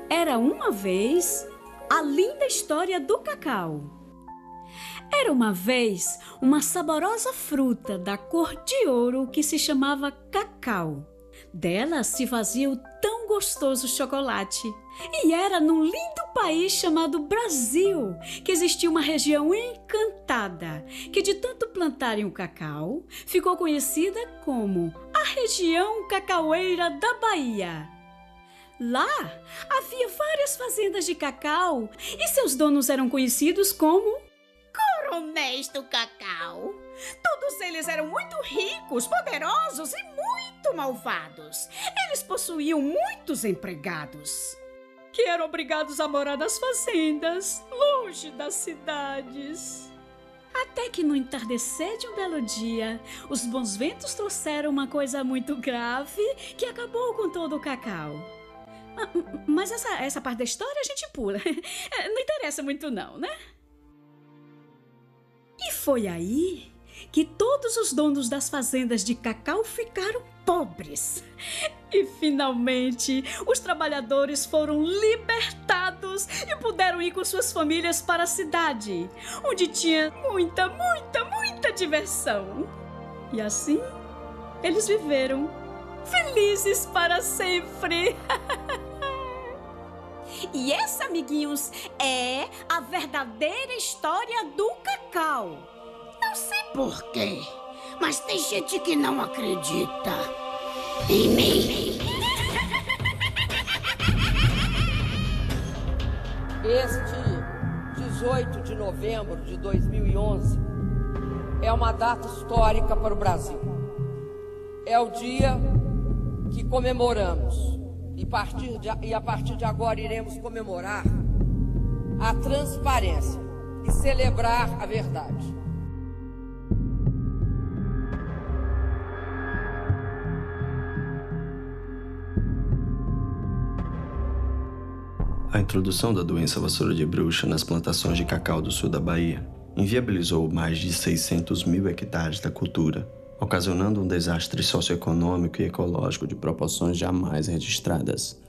Era uma vez a linda história do cacau. Era uma vez uma saborosa fruta da cor de ouro que se chamava cacau. Dela se fazia o tão gostoso chocolate. E era num lindo país chamado Brasil que existia uma região encantada, que de tanto plantarem o cacau, ficou conhecida como a região cacaueira da Bahia. Lá havia várias fazendas de cacau e seus donos eram conhecidos como coronéis do cacau. Todos eles eram muito ricos, poderosos e muito malvados. Eles possuíam muitos empregados, que eram obrigados a morar nas fazendas, longe das cidades. Até que no entardecer de um belo dia, os bons ventos trouxeram uma coisa muito grave que acabou com todo o cacau. Mas essa parte da história a gente pula. Não interessa muito não, né? E foi aí que todos os donos das fazendas de cacau ficaram pobres. E finalmente os trabalhadores foram libertados e puderam ir com suas famílias para a cidade, onde tinha muita diversão. E assim eles viveram felizes para sempre. E essa, amiguinhos, é a verdadeira história do cacau. Não sei porquê, mas tem gente que não acredita em mim. Este 18 de novembro de 2011 é uma data histórica para o Brasil. É o dia que comemoramos e a partir de agora iremos comemorar a transparência e celebrar a verdade. A introdução da doença vassoura de bruxa nas plantações de cacau do sul da Bahia inviabilizou mais de 600 mil hectares da cultura, ocasionando um desastre socioeconômico e ecológico de proporções jamais registradas.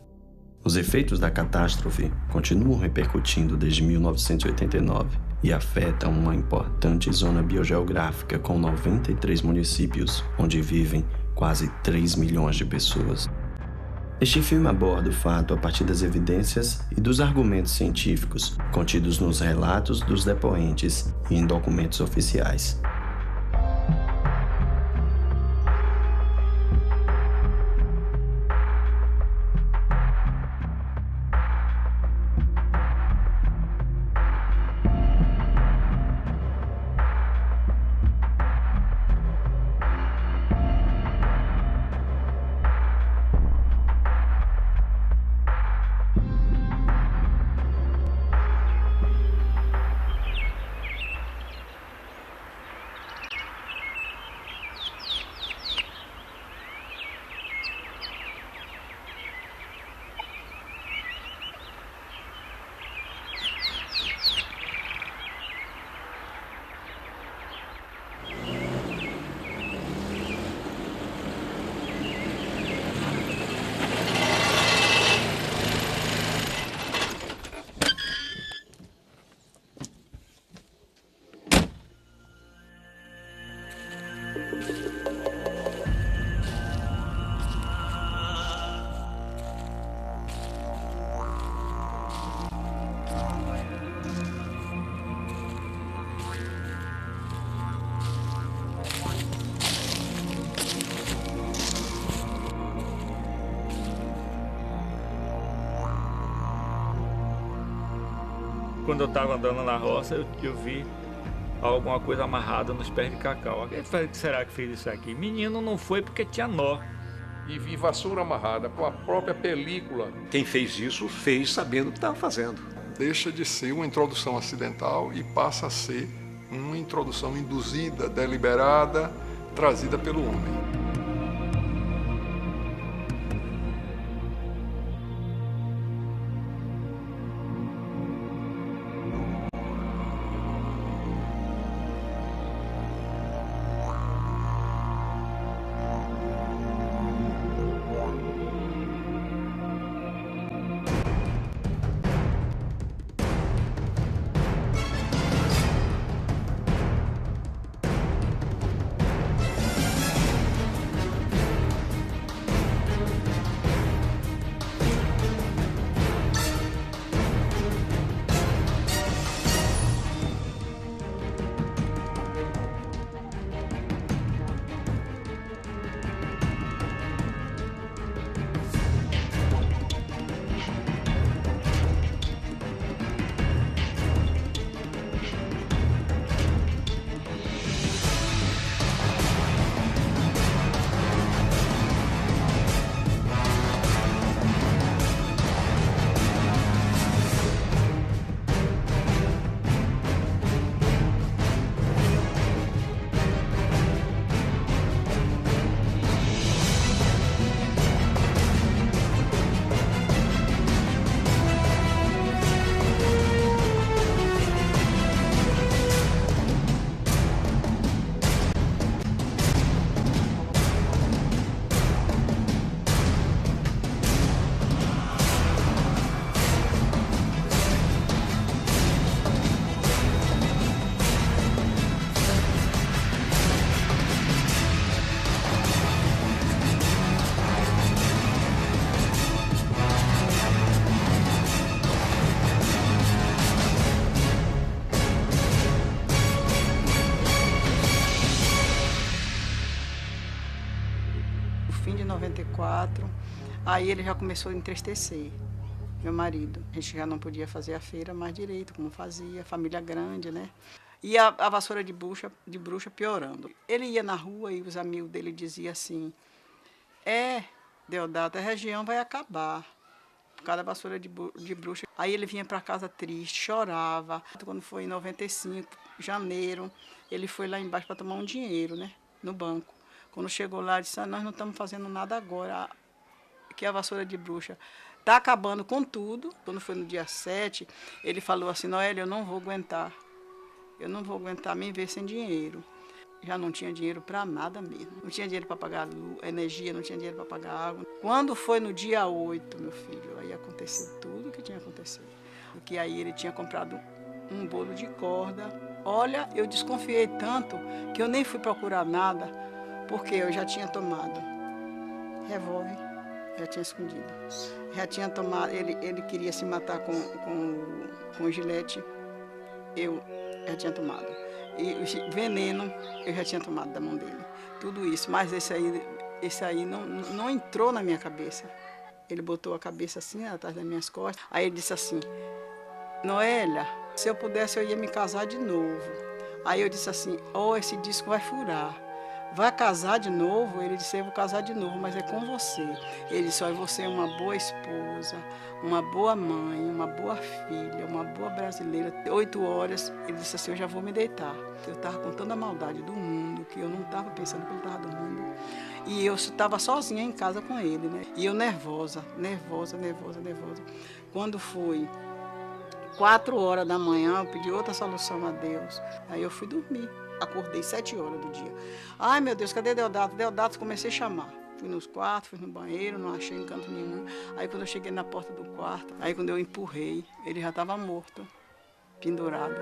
Os efeitos da catástrofe continuam repercutindo desde 1989 e afetam uma importante zona biogeográfica com 93 municípios, onde vivem quase 3 milhões de pessoas. Este filme aborda o fato a partir das evidências e dos argumentos científicos contidos nos relatos dos depoentes e em documentos oficiais. Quando eu estava andando na roça, eu vi alguma coisa amarrada nos pés de cacau. Quem será que fez isso aqui? Menino, não foi porque tinha nó. E vi vassoura amarrada com a própria película. Quem fez isso fez sabendo o que estava fazendo. Deixa de ser uma introdução acidental e passa a ser uma introdução induzida, deliberada, trazida pelo homem. 4. Aí ele já começou a entristecer, meu marido. A gente já não podia fazer a feira mais direito, como fazia, família grande, né? E a vassoura de bruxa piorando. Ele ia na rua e os amigos dele diziam assim, Deodato, a região vai acabar por causa da vassoura de bruxa. Aí ele vinha para casa triste, chorava. Quando foi em 95, janeiro, ele foi lá embaixo para tomar um dinheiro, né, no banco. Quando chegou lá, ele disse, nós não estamos fazendo nada agora, que a vassoura de bruxa está acabando com tudo. Quando foi no dia 7, ele falou assim, Noélia, eu não vou aguentar me ver sem dinheiro. Já não tinha dinheiro para nada mesmo. Não tinha dinheiro para pagar energia, não tinha dinheiro para pagar água. Quando foi no dia 8, meu filho, aí aconteceu tudo o que tinha acontecido. Porque aí ele tinha comprado um bolo de corda. Olha, eu desconfiei tanto que eu nem fui procurar nada, porque eu já tinha tomado revólver, já tinha escondido. Já tinha tomado, ele queria se matar com gilete, eu já tinha tomado. E o veneno eu já tinha tomado da mão dele. Tudo isso, mas esse aí não entrou na minha cabeça. Ele botou a cabeça assim, atrás das minhas costas. Aí ele disse assim, Noélia, se eu pudesse eu ia me casar de novo. Aí eu disse assim, esse disco vai furar. Vai casar de novo? Ele disse, eu vou casar de novo, mas é com você. Ele disse, você é uma boa esposa, uma boa mãe, uma boa filha, uma boa brasileira. 8 horas, ele disse assim, eu já vou me deitar. Eu estava com tanta maldade do mundo, que eu não estava pensando que ele estava dormindo. E eu estava sozinha em casa com ele, né? E eu nervosa. Quando foi 4 horas da manhã, eu pedi outra solução a Deus. Aí eu fui dormir. Acordei 7 horas do dia. Ai, meu Deus, cadê Deodato? Deodato, comecei a chamar. Fui nos quartos, fui no banheiro, não achei em canto nenhum. Aí quando eu cheguei na porta do quarto, aí quando eu empurrei, ele já estava morto, pendurado.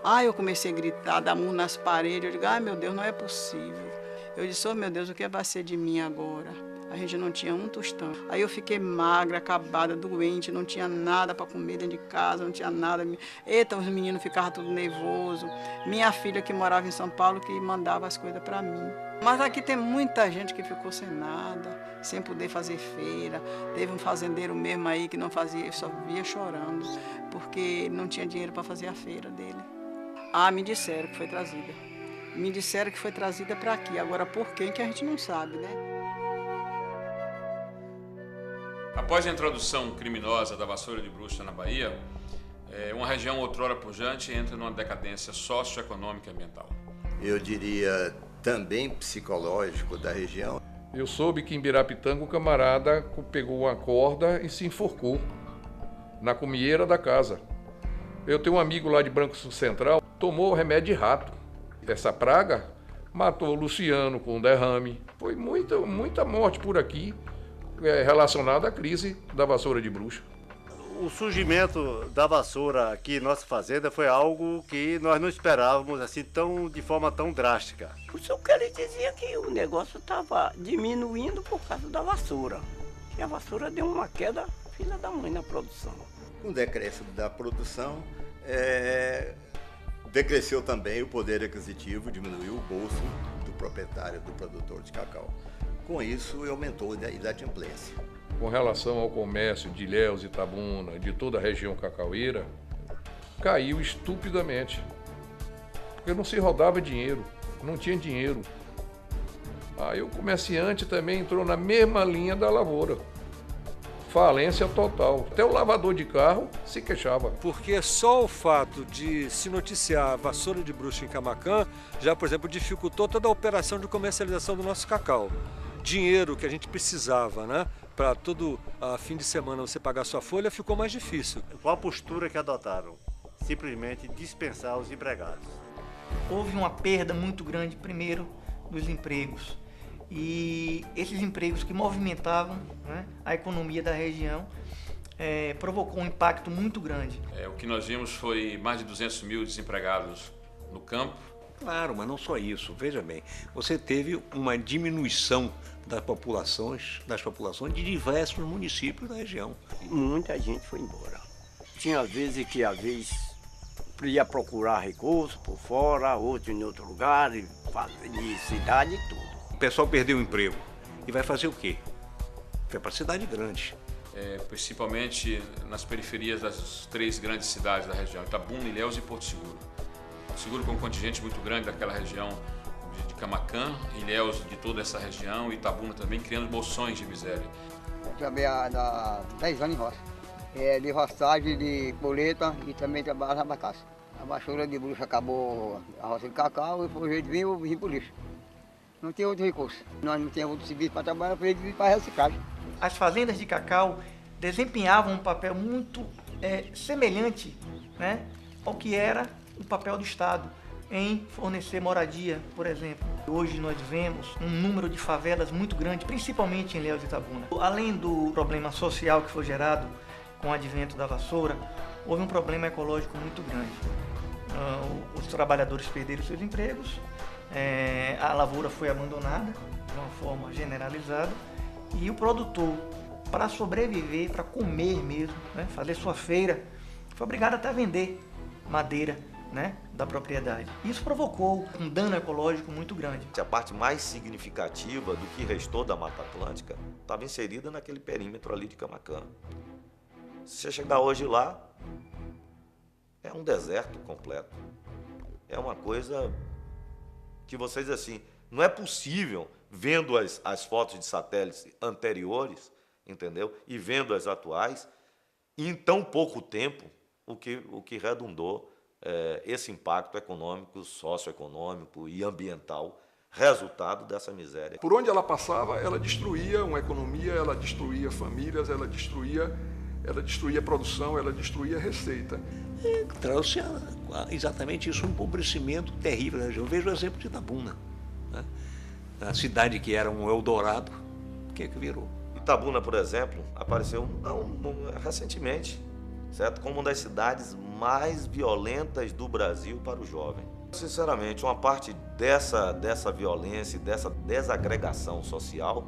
Aí eu comecei a gritar, dar murro nas paredes. Eu digo, ai meu Deus, não é possível. Eu disse, oh meu Deus, o que vai ser de mim agora? A gente não tinha um tostão. Aí eu fiquei magra, acabada, doente, não tinha nada para comer dentro de casa, não tinha nada. Eita, os meninos ficavam tudo nervosos. Minha filha que morava em São Paulo que mandava as coisas para mim. Mas aqui tem muita gente que ficou sem nada, sem poder fazer feira. Teve um fazendeiro mesmo aí que não fazia, só via chorando, porque não tinha dinheiro para fazer a feira dele. Me disseram que foi trazida. Me disseram que foi trazida para aqui. Agora por quem que a gente não sabe, né? Após a introdução criminosa da vassoura de bruxa na Bahia, uma região outrora pujante entra numa decadência socioeconômica e ambiental. Eu diria também psicológico da região. Eu soube que em Birapitanga o camarada pegou uma corda e se enforcou na comieira da casa. Eu tenho um amigo lá de Branco Central, tomou remédio de rato. Essa praga matou o Luciano com um derrame. Foi muita morte por aqui relacionada à crise da vassoura de bruxa. O surgimento da vassoura aqui em nossa fazenda foi algo que nós não esperávamos assim de forma tão drástica. O seu Kelly dizia que o negócio estava diminuindo por causa da vassoura. E a vassoura deu uma queda, filha da mãe, na produção. Com o decréscimo da produção, decresceu também o poder aquisitivo, diminuiu o bolso do proprietário, do produtor de cacau. Com isso, aumentou a inadimplência. Com relação ao comércio de Ilhéus, Itabuna, de toda a região cacaueira, caiu estupidamente. Porque não se rodava dinheiro, não tinha dinheiro. Aí o comerciante também entrou na mesma linha da lavoura. Falência total. Até o lavador de carro se queixava. Porque só o fato de se noticiar a vassoura de bruxa em Camaquã já, por exemplo, dificultou toda a operação de comercialização do nosso cacau. Dinheiro que a gente precisava, né? Para todo fim de semana você pagar sua folha, ficou mais difícil. Qual a postura que adotaram? Simplesmente dispensar os empregados. Houve uma perda muito grande, primeiro, dos empregos. E esses empregos que movimentavam, né, a economia da região provocou um impacto muito grande. O que nós vimos foi mais de 200 mil desempregados no campo. Claro, mas não só isso. Veja bem, você teve uma diminuição das populações de diversos municípios da região. Muita gente foi embora. Tinha vezes que ia procurar recurso por fora, outro em outro lugar, de cidade e tudo. O pessoal perdeu o emprego e vai fazer o quê? Vai para a cidade grande. Principalmente nas periferias das 3 grandes cidades da região, Itabuna, Ilhéus e Porto Seguro. Porto Seguro com um contingente muito grande daquela região de Camaquã, Ilhéus de toda essa região, Itabuna também, criando bolsões de miséria. Eu trabalhei há 10 anos em roça. De roçagem, de colheita e também trabalho na abacaça. A vassoura de bruxa acabou a roça de cacau e foi jeito de vir para o lixo. Não tinha outro recurso. Nós não tínhamos outro serviço para trabalhar, foi jeito de vir para a reciclagem. As fazendas de cacau desempenhavam um papel muito semelhante, né, ao que era o papel do Estado em fornecer moradia, por exemplo. Hoje nós vemos um número de favelas muito grande, principalmente em Ilhéus e Itabuna. Além do problema social que foi gerado com o advento da vassoura, houve um problema ecológico muito grande. Os trabalhadores perderam seus empregos, a lavoura foi abandonada de uma forma generalizada e o produtor, para sobreviver, para comer mesmo, né, fazer sua feira, foi obrigado até a vender madeira, né, da propriedade. Isso provocou um dano ecológico muito grande. A parte mais significativa do que restou da Mata Atlântica estava inserida naquele perímetro ali de Camaquã. Se você chegar hoje lá, é um deserto completo. É uma coisa que vocês assim, não é possível, vendo as fotos de satélites anteriores, entendeu? E vendo as atuais, em tão pouco tempo, o que redundou esse impacto econômico, socioeconômico e ambiental, resultado dessa miséria. Por onde ela passava, ela destruía uma economia, ela destruía famílias, ela destruía produção, ela destruía receita. E trouxe exatamente isso, um empobrecimento terrível na região. Eu vejo o exemplo de Itabuna, né? A cidade que era um Eldorado, o que virou? Itabuna, por exemplo, apareceu recentemente, certo? Como uma das cidades mais violentas do Brasil para o jovem. Sinceramente, uma parte dessa violência e dessa desagregação social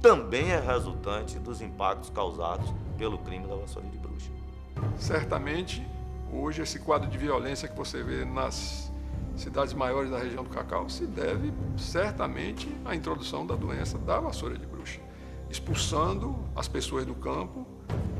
também é resultante dos impactos causados pelo crime da vassoura de bruxa. Certamente, hoje, esse quadro de violência que você vê nas cidades maiores da região do Cacau se deve, certamente, à introdução da doença da vassoura de bruxa, expulsando as pessoas do campo,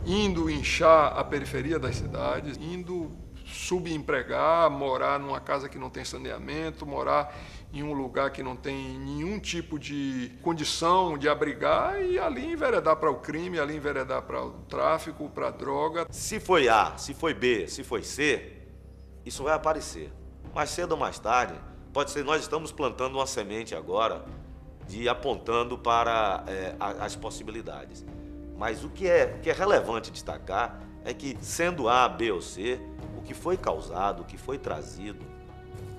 indo inchar a periferia das cidades, indo subempregar, morar numa casa que não tem saneamento, morar em um lugar que não tem nenhum tipo de condição de abrigar e ali enveredar para o crime, ali enveredar para o tráfico, para a droga. Se foi A, se foi B, se foi C, isso vai aparecer. Mais cedo ou mais tarde, pode ser, nós estamos plantando uma semente agora, apontando para as possibilidades. Mas o que é relevante destacar é que, sendo A, B ou C, o que foi causado, o que foi trazido,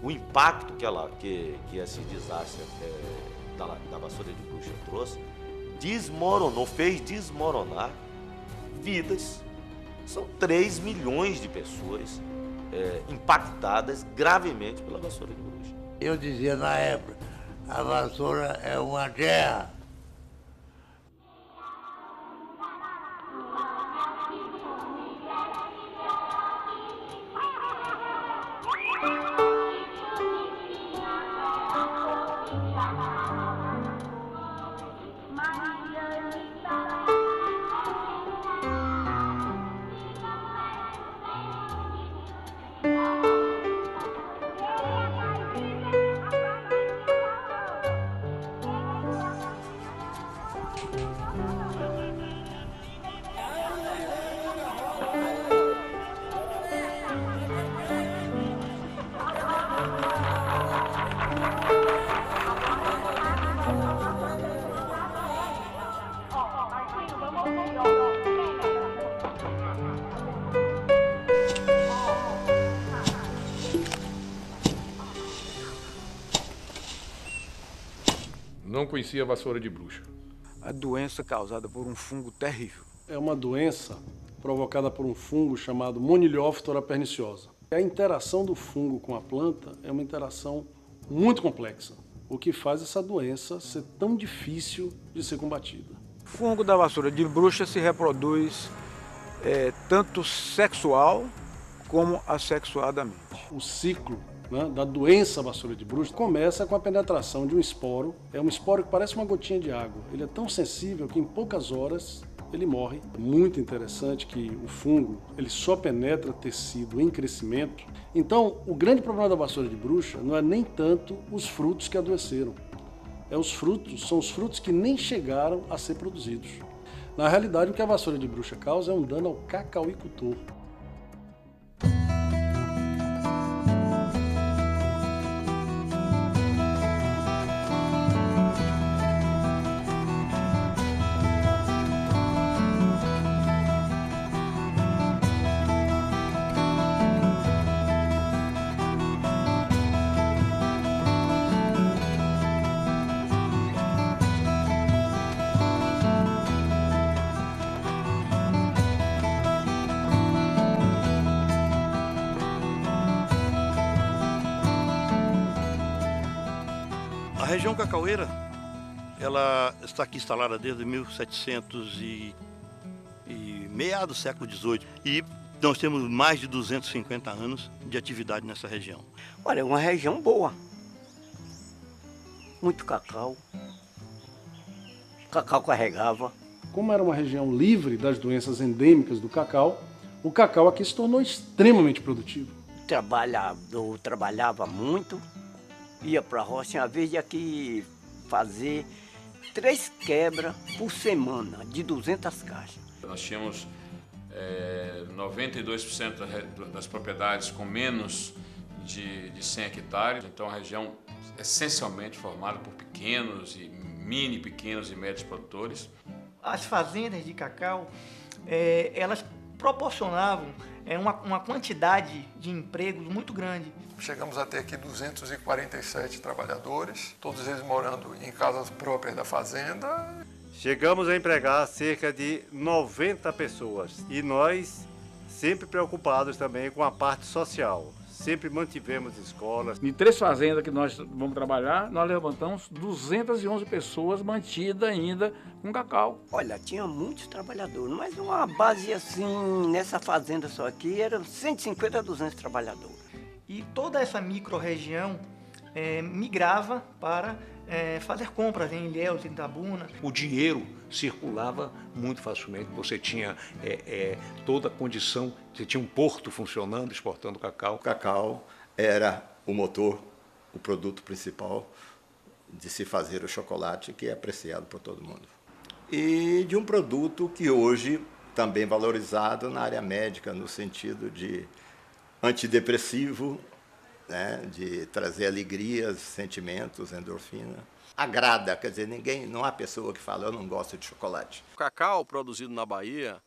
o impacto que esse desastre da vassoura de bruxa trouxe, fez desmoronar vidas. São 3 milhões de pessoas impactadas gravemente pela vassoura de bruxa. Eu dizia na época, a vassoura é uma guerra. Não conhecia a vassoura de bruxa. A doença causada por um fungo terrível. É uma doença provocada por um fungo chamado Monilhófitora perniciosa. A interação do fungo com a planta é uma interação muito complexa, o que faz essa doença ser tão difícil de ser combatida. O fungo da vassoura de bruxa se reproduz tanto sexual como assexuadamente. O ciclo, né, da doença vassoura de bruxa começa com a penetração de um esporo. É um esporo que parece uma gotinha de água. Ele é tão sensível que em poucas horas ele morre. Muito interessante que o fungo ele só penetra tecido em crescimento. Então, o grande problema da vassoura de bruxa não é nem tanto os frutos que adoeceram. São os frutos que nem chegaram a ser produzidos. Na realidade, o que a vassoura de bruxa causa é um dano ao cacauicultor. A região cacaueira, ela está aqui instalada desde 1700 e meados do século XVIII. E nós temos mais de 250 anos de atividade nessa região. Olha, é uma região boa. Muito cacau. Cacau carregava. Como era uma região livre das doenças endêmicas do cacau, o cacau aqui se tornou extremamente produtivo. Trabalhava muito. Ia para a roça, uma vez de aqui fazer 3 quebras por semana, de 200 caixas. Nós tínhamos 92% das propriedades com menos de 100 hectares, então a região essencialmente formada por pequenos e médios produtores. As fazendas de cacau, elas proporcionavam uma quantidade de empregos muito grande. Chegamos a ter aqui 247 trabalhadores, todos eles morando em casas próprias da fazenda. Chegamos a empregar cerca de 90 pessoas e nós sempre preocupados também com a parte social. Sempre mantivemos escolas. Em 3 fazendas que nós vamos trabalhar, nós levantamos 211 pessoas mantidas ainda com cacau. Olha, tinha muitos trabalhadores, mas uma base assim, nessa fazenda só aqui, eram 150 a 200 trabalhadores. E toda essa micro-região migrava para fazer compras em Ilhéus, em Itabuna. O dinheiro circulava muito facilmente, você tinha toda a condição, você tinha um porto funcionando, exportando cacau. O cacau era o motor, o produto principal de se fazer o chocolate, que é apreciado por todo mundo. E de um produto que hoje também valorizado na área médica, no sentido de antidepressivo, né, de trazer alegrias, sentimentos, endorfina. Agrada, quer dizer, não há pessoa que fala, eu não gosto de chocolate. O cacau produzido na Bahia,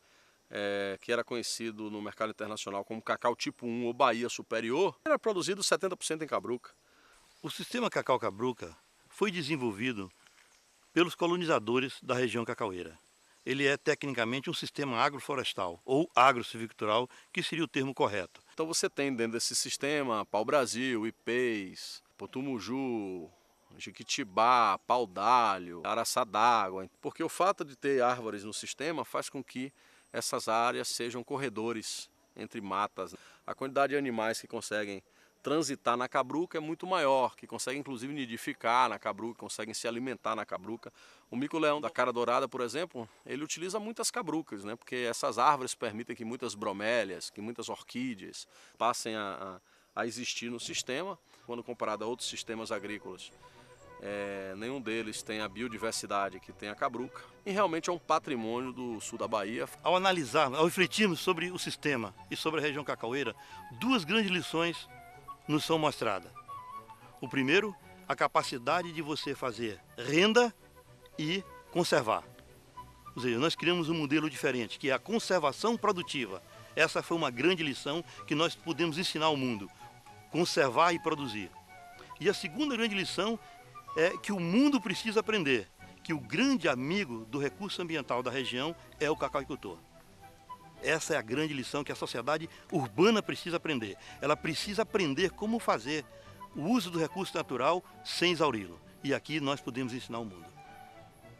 que era conhecido no mercado internacional como cacau tipo 1 ou Bahia Superior, era produzido 70% em Cabruca. O sistema cacau-cabruca foi desenvolvido pelos colonizadores da região cacaueira. Ele é tecnicamente um sistema agroflorestal ou agrossilvicultural, que seria o termo correto. Então você tem dentro desse sistema pau-brasil, ipês, potumuju, jiquitibá, pau-d'alho, araçá d'água, porque o fato de ter árvores no sistema faz com que essas áreas sejam corredores entre matas. A quantidade de animais que conseguem transitar na cabruca é muito maior, que conseguem inclusive nidificar na cabruca, conseguem se alimentar na cabruca. O mico-leão da cara dourada, por exemplo, ele utiliza muitas cabrucas, né? Porque essas árvores permitem que muitas bromélias, que muitas orquídeas passem a existir no sistema, quando comparado a outros sistemas agrícolas. Nenhum deles tem a biodiversidade que tem a cabruca, e realmente é um patrimônio do sul da Bahia. Ao analisar, ao refletirmos sobre o sistema e sobre a região cacaueira, 2 grandes lições nos são mostradas. O primeiro, a capacidade de você fazer renda e conservar. Ou seja, nós criamos um modelo diferente, que é a conservação produtiva. Essa foi uma grande lição que nós podemos ensinar ao mundo, conservar e produzir. E a segunda grande lição é que o mundo precisa aprender, que o grande amigo do recurso ambiental da região é o cacauicultor. Essa é a grande lição que a sociedade urbana precisa aprender. Ela precisa aprender como fazer o uso do recurso natural sem exauri-lo. E aqui nós podemos ensinar ao mundo.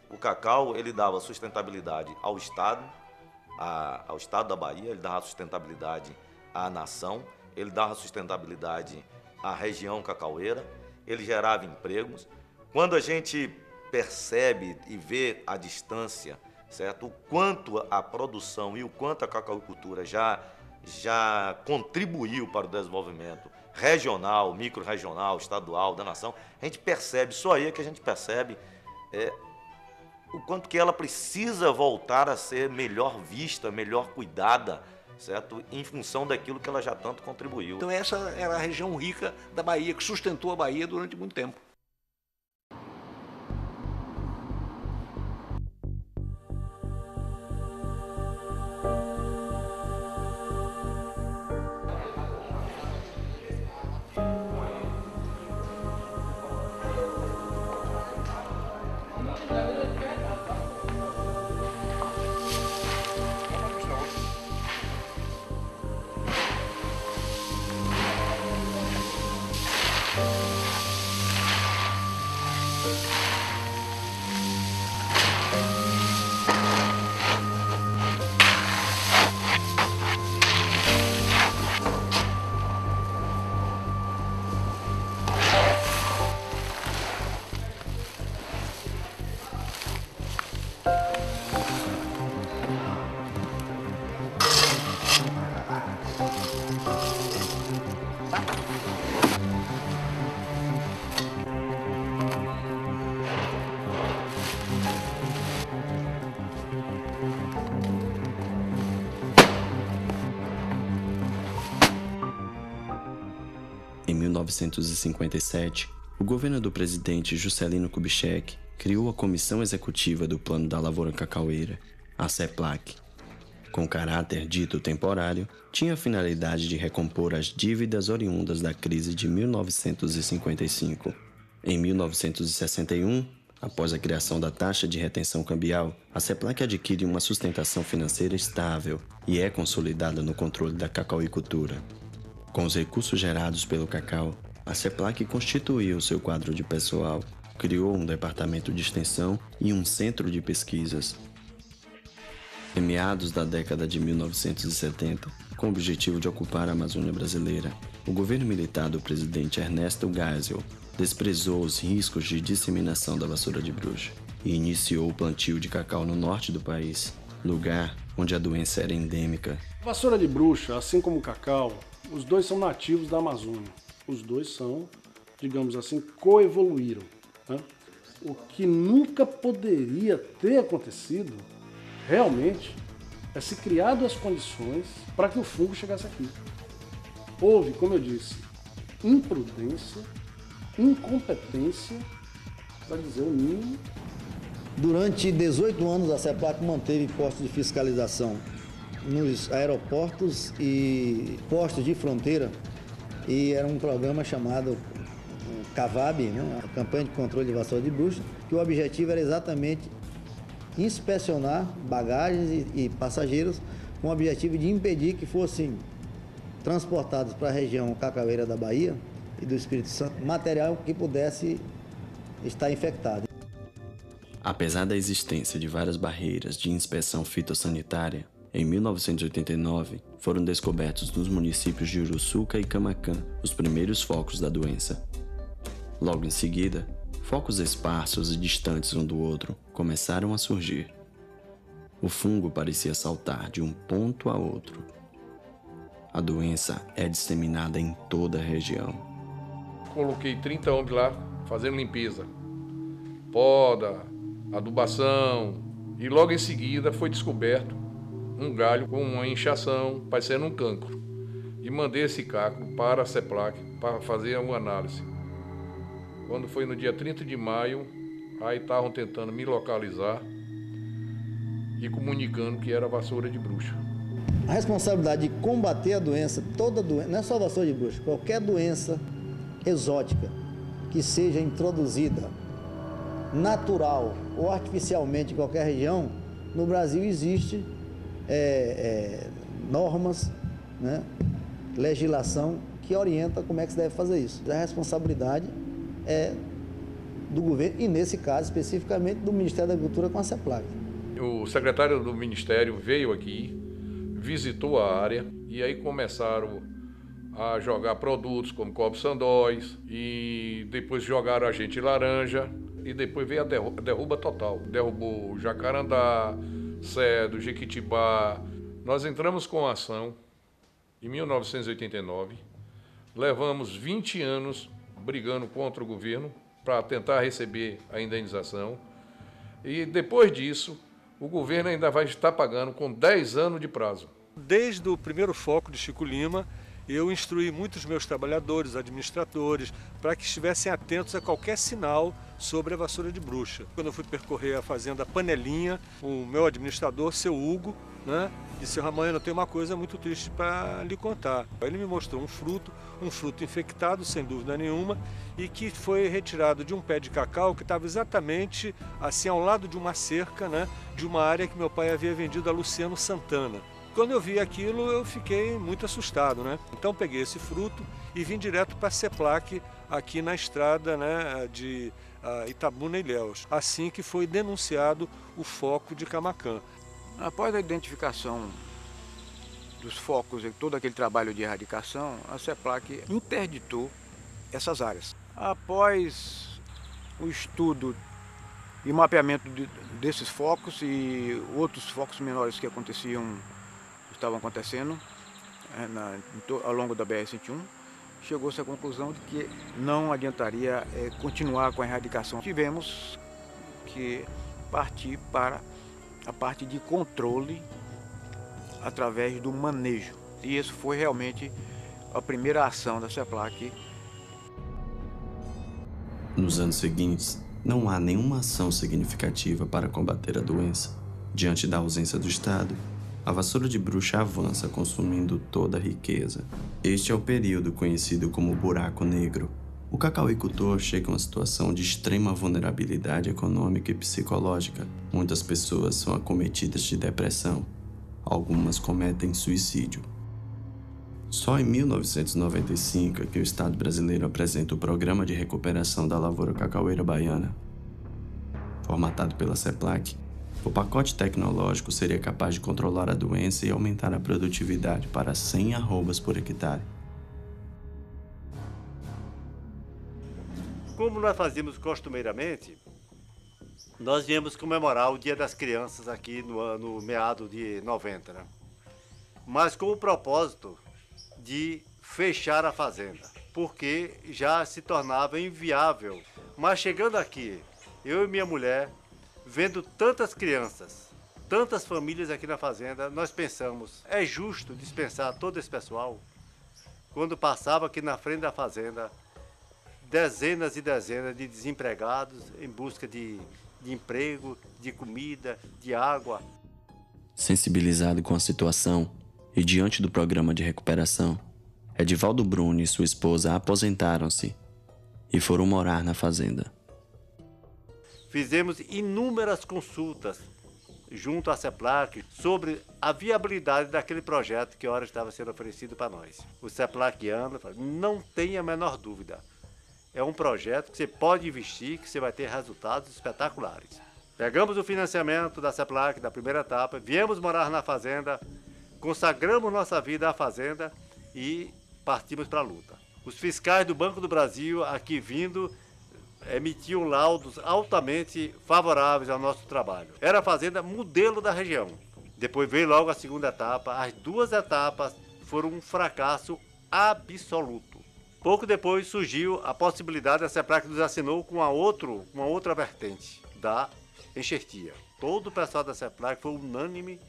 O cacau, ele dava sustentabilidade ao Estado, ao estado da Bahia, ele dava sustentabilidade à nação, ele dava sustentabilidade à região cacaueira, ele gerava empregos. Quando a gente percebe e vê a distância, certo? O quanto a produção e o quanto a cacauicultura já contribuiu para o desenvolvimento regional, micro-regional, estadual da nação, a gente percebe, só aí é que a gente percebe o quanto que ela precisa voltar a ser melhor vista, melhor cuidada, certo? Em função daquilo que ela já tanto contribuiu. Então essa era a região rica da Bahia, que sustentou a Bahia durante muito tempo. Em 1957, o governo do presidente Juscelino Kubitschek criou a Comissão Executiva do Plano da Lavoura Cacaueira, a CEPLAC. Com caráter dito temporário, tinha a finalidade de recompor as dívidas oriundas da crise de 1955. Em 1961, após a criação da taxa de retenção cambial, a CEPLAC adquire uma sustentação financeira estável e é consolidada no controle da cacauicultura. Com os recursos gerados pelo cacau, a CEPLAC constituiu seu quadro de pessoal, criou um departamento de extensão e um centro de pesquisas. Em meados da década de 1970, com o objetivo de ocupar a Amazônia brasileira, o governo militar do presidente Ernesto Geisel desprezou os riscos de disseminação da vassoura de bruxa e iniciou o plantio de cacau no norte do país, lugar onde a doença era endêmica. A vassoura de bruxa, assim como o cacau, os dois são nativos da Amazônia. Os dois são, digamos assim, coevoluíram, né? O que nunca poderia ter acontecido, realmente, é se criado as condições para que o fungo chegasse aqui. Houve, como eu disse, imprudência, incompetência, para dizer o mínimo. Durante 18 anos, a CEPLAC manteve postos de fiscalização nos aeroportos e postos de fronteira, e era um programa chamado CAVAB, né? A Campanha de Controle de Vassoura de Bruxa, que o objetivo era exatamente inspecionar bagagens e passageiros com o objetivo de impedir que fossem transportados para a região cacaueira da Bahia e do Espírito Santo material que pudesse estar infectado. Apesar da existência de várias barreiras de inspeção fitossanitária, em 1989 foram descobertos nos municípios de Uruçuca e Camaquã os primeiros focos da doença. Logo em seguida, focos esparsos e distantes um do outro começaram a surgir. O fungo parecia saltar de um ponto a outro. A doença é disseminada em toda a região. Coloquei 30 homens lá fazendo limpeza, poda, adubação, e logo em seguida foi descoberto um galho com uma inchação, parecendo um cancro. E mandei esse caco para a CEPLAC para fazer uma análise. Quando foi no dia 30 de maio, aí estavam tentando me localizar e comunicando que era vassoura de bruxa. A responsabilidade de combater a doença, toda doença, não é só vassoura de bruxa, qualquer doença exótica que seja introduzida natural ou artificialmente em qualquer região, no Brasil existe normas, né, legislação que orienta como é que se deve fazer isso. A responsabilidade é do governo e, nesse caso, especificamente, do Ministério da Agricultura com a CEPLAC. O secretário do Ministério veio aqui, visitou a área e aí começaram a jogar produtos como cobre sandóis e depois jogaram agente laranja e depois veio a derruba total. Derrubou jacarandá, cedro, jequitibá. Nós entramos com a ação em 1989, levamos 20 anos brigando contra o governo para tentar receber a indenização e depois disso o governo ainda vai estar pagando com 10 anos de prazo. Desde o primeiro foco de Chico Lima, eu instruí muitos meus trabalhadores, administradores, para que estivessem atentos a qualquer sinal sobre a vassoura de bruxa. Quando eu fui percorrer a fazenda Panelinha, o meu administrador, seu Hugo, disse: Ramanho, eu tenho uma coisa muito triste para lhe contar. Ele me mostrou um fruto infectado, sem dúvida nenhuma, e que foi retirado de um pé de cacau que estava exatamente assim ao lado de uma cerca, de uma área que meu pai havia vendido a Luciano Santana. Quando eu vi aquilo, eu fiquei muito assustado, Então peguei esse fruto e vim direto para a CEPLAC, aqui na estrada de Itabuna e Ilhéus, assim que foi denunciado o foco de Camaquã. Após a identificação dos focos e todo aquele trabalho de erradicação, a CEPLAC interditou essas áreas. Após o estudo e mapeamento desses focos e outros focos menores que estavam acontecendo ao longo da BR-101, chegou-se à conclusão de que não adiantaria continuar com a erradicação. Tivemos que partir para a parte de controle através do manejo. E isso foi realmente a primeira ação da CEPLAC. Nos anos seguintes, não há nenhuma ação significativa para combater a doença. Diante da ausência do Estado, a vassoura de bruxa avança consumindo toda a riqueza. Este é o período conhecido como buraco negro. O cacauicultor chega a uma situação de extrema vulnerabilidade econômica e psicológica. Muitas pessoas são acometidas de depressão. Algumas cometem suicídio. Só em 1995 é que o Estado brasileiro apresenta o Programa de Recuperação da Lavoura Cacaueira Baiana. Formatado pela CEPLAC, o pacote tecnológico seria capaz de controlar a doença e aumentar a produtividade para 100 arrobas por hectare. Como nós fazíamos costumeiramente, nós viemos comemorar o Dia das Crianças aqui no meado de 90, mas com o propósito de fechar a fazenda, porque já se tornava inviável. Mas chegando aqui, eu e minha mulher, vendo tantas crianças, tantas famílias aqui na fazenda, nós pensamos, é justo dispensar todo esse pessoal? Quando passava aqui na frente da fazenda, dezenas e dezenas de desempregados em busca de emprego, de comida, de água. Sensibilizado com a situação e diante do programa de recuperação, Edivaldo Bruno e sua esposa aposentaram-se e foram morar na fazenda. Fizemos inúmeras consultas junto à CEPLAC sobre a viabilidade daquele projeto que ora estava sendo oferecido para nós. O CEPLACiano falou: não tenha a menor dúvida. É um projeto que você pode investir, que você vai ter resultados espetaculares. Pegamos o financiamento da CEPLAC, da primeira etapa, viemos morar na fazenda, consagramos nossa vida à fazenda e partimos para a luta. Os fiscais do Banco do Brasil, aqui vindo, emitiam laudos altamente favoráveis ao nosso trabalho. Era a fazenda modelo da região. Depois veio logo a segunda etapa. As duas etapas foram um fracasso absoluto. Pouco depois surgiu a possibilidade, a CEPLAC nos assinou com uma outra vertente da enxertia. Todo o pessoal da CEPLAC foi unânime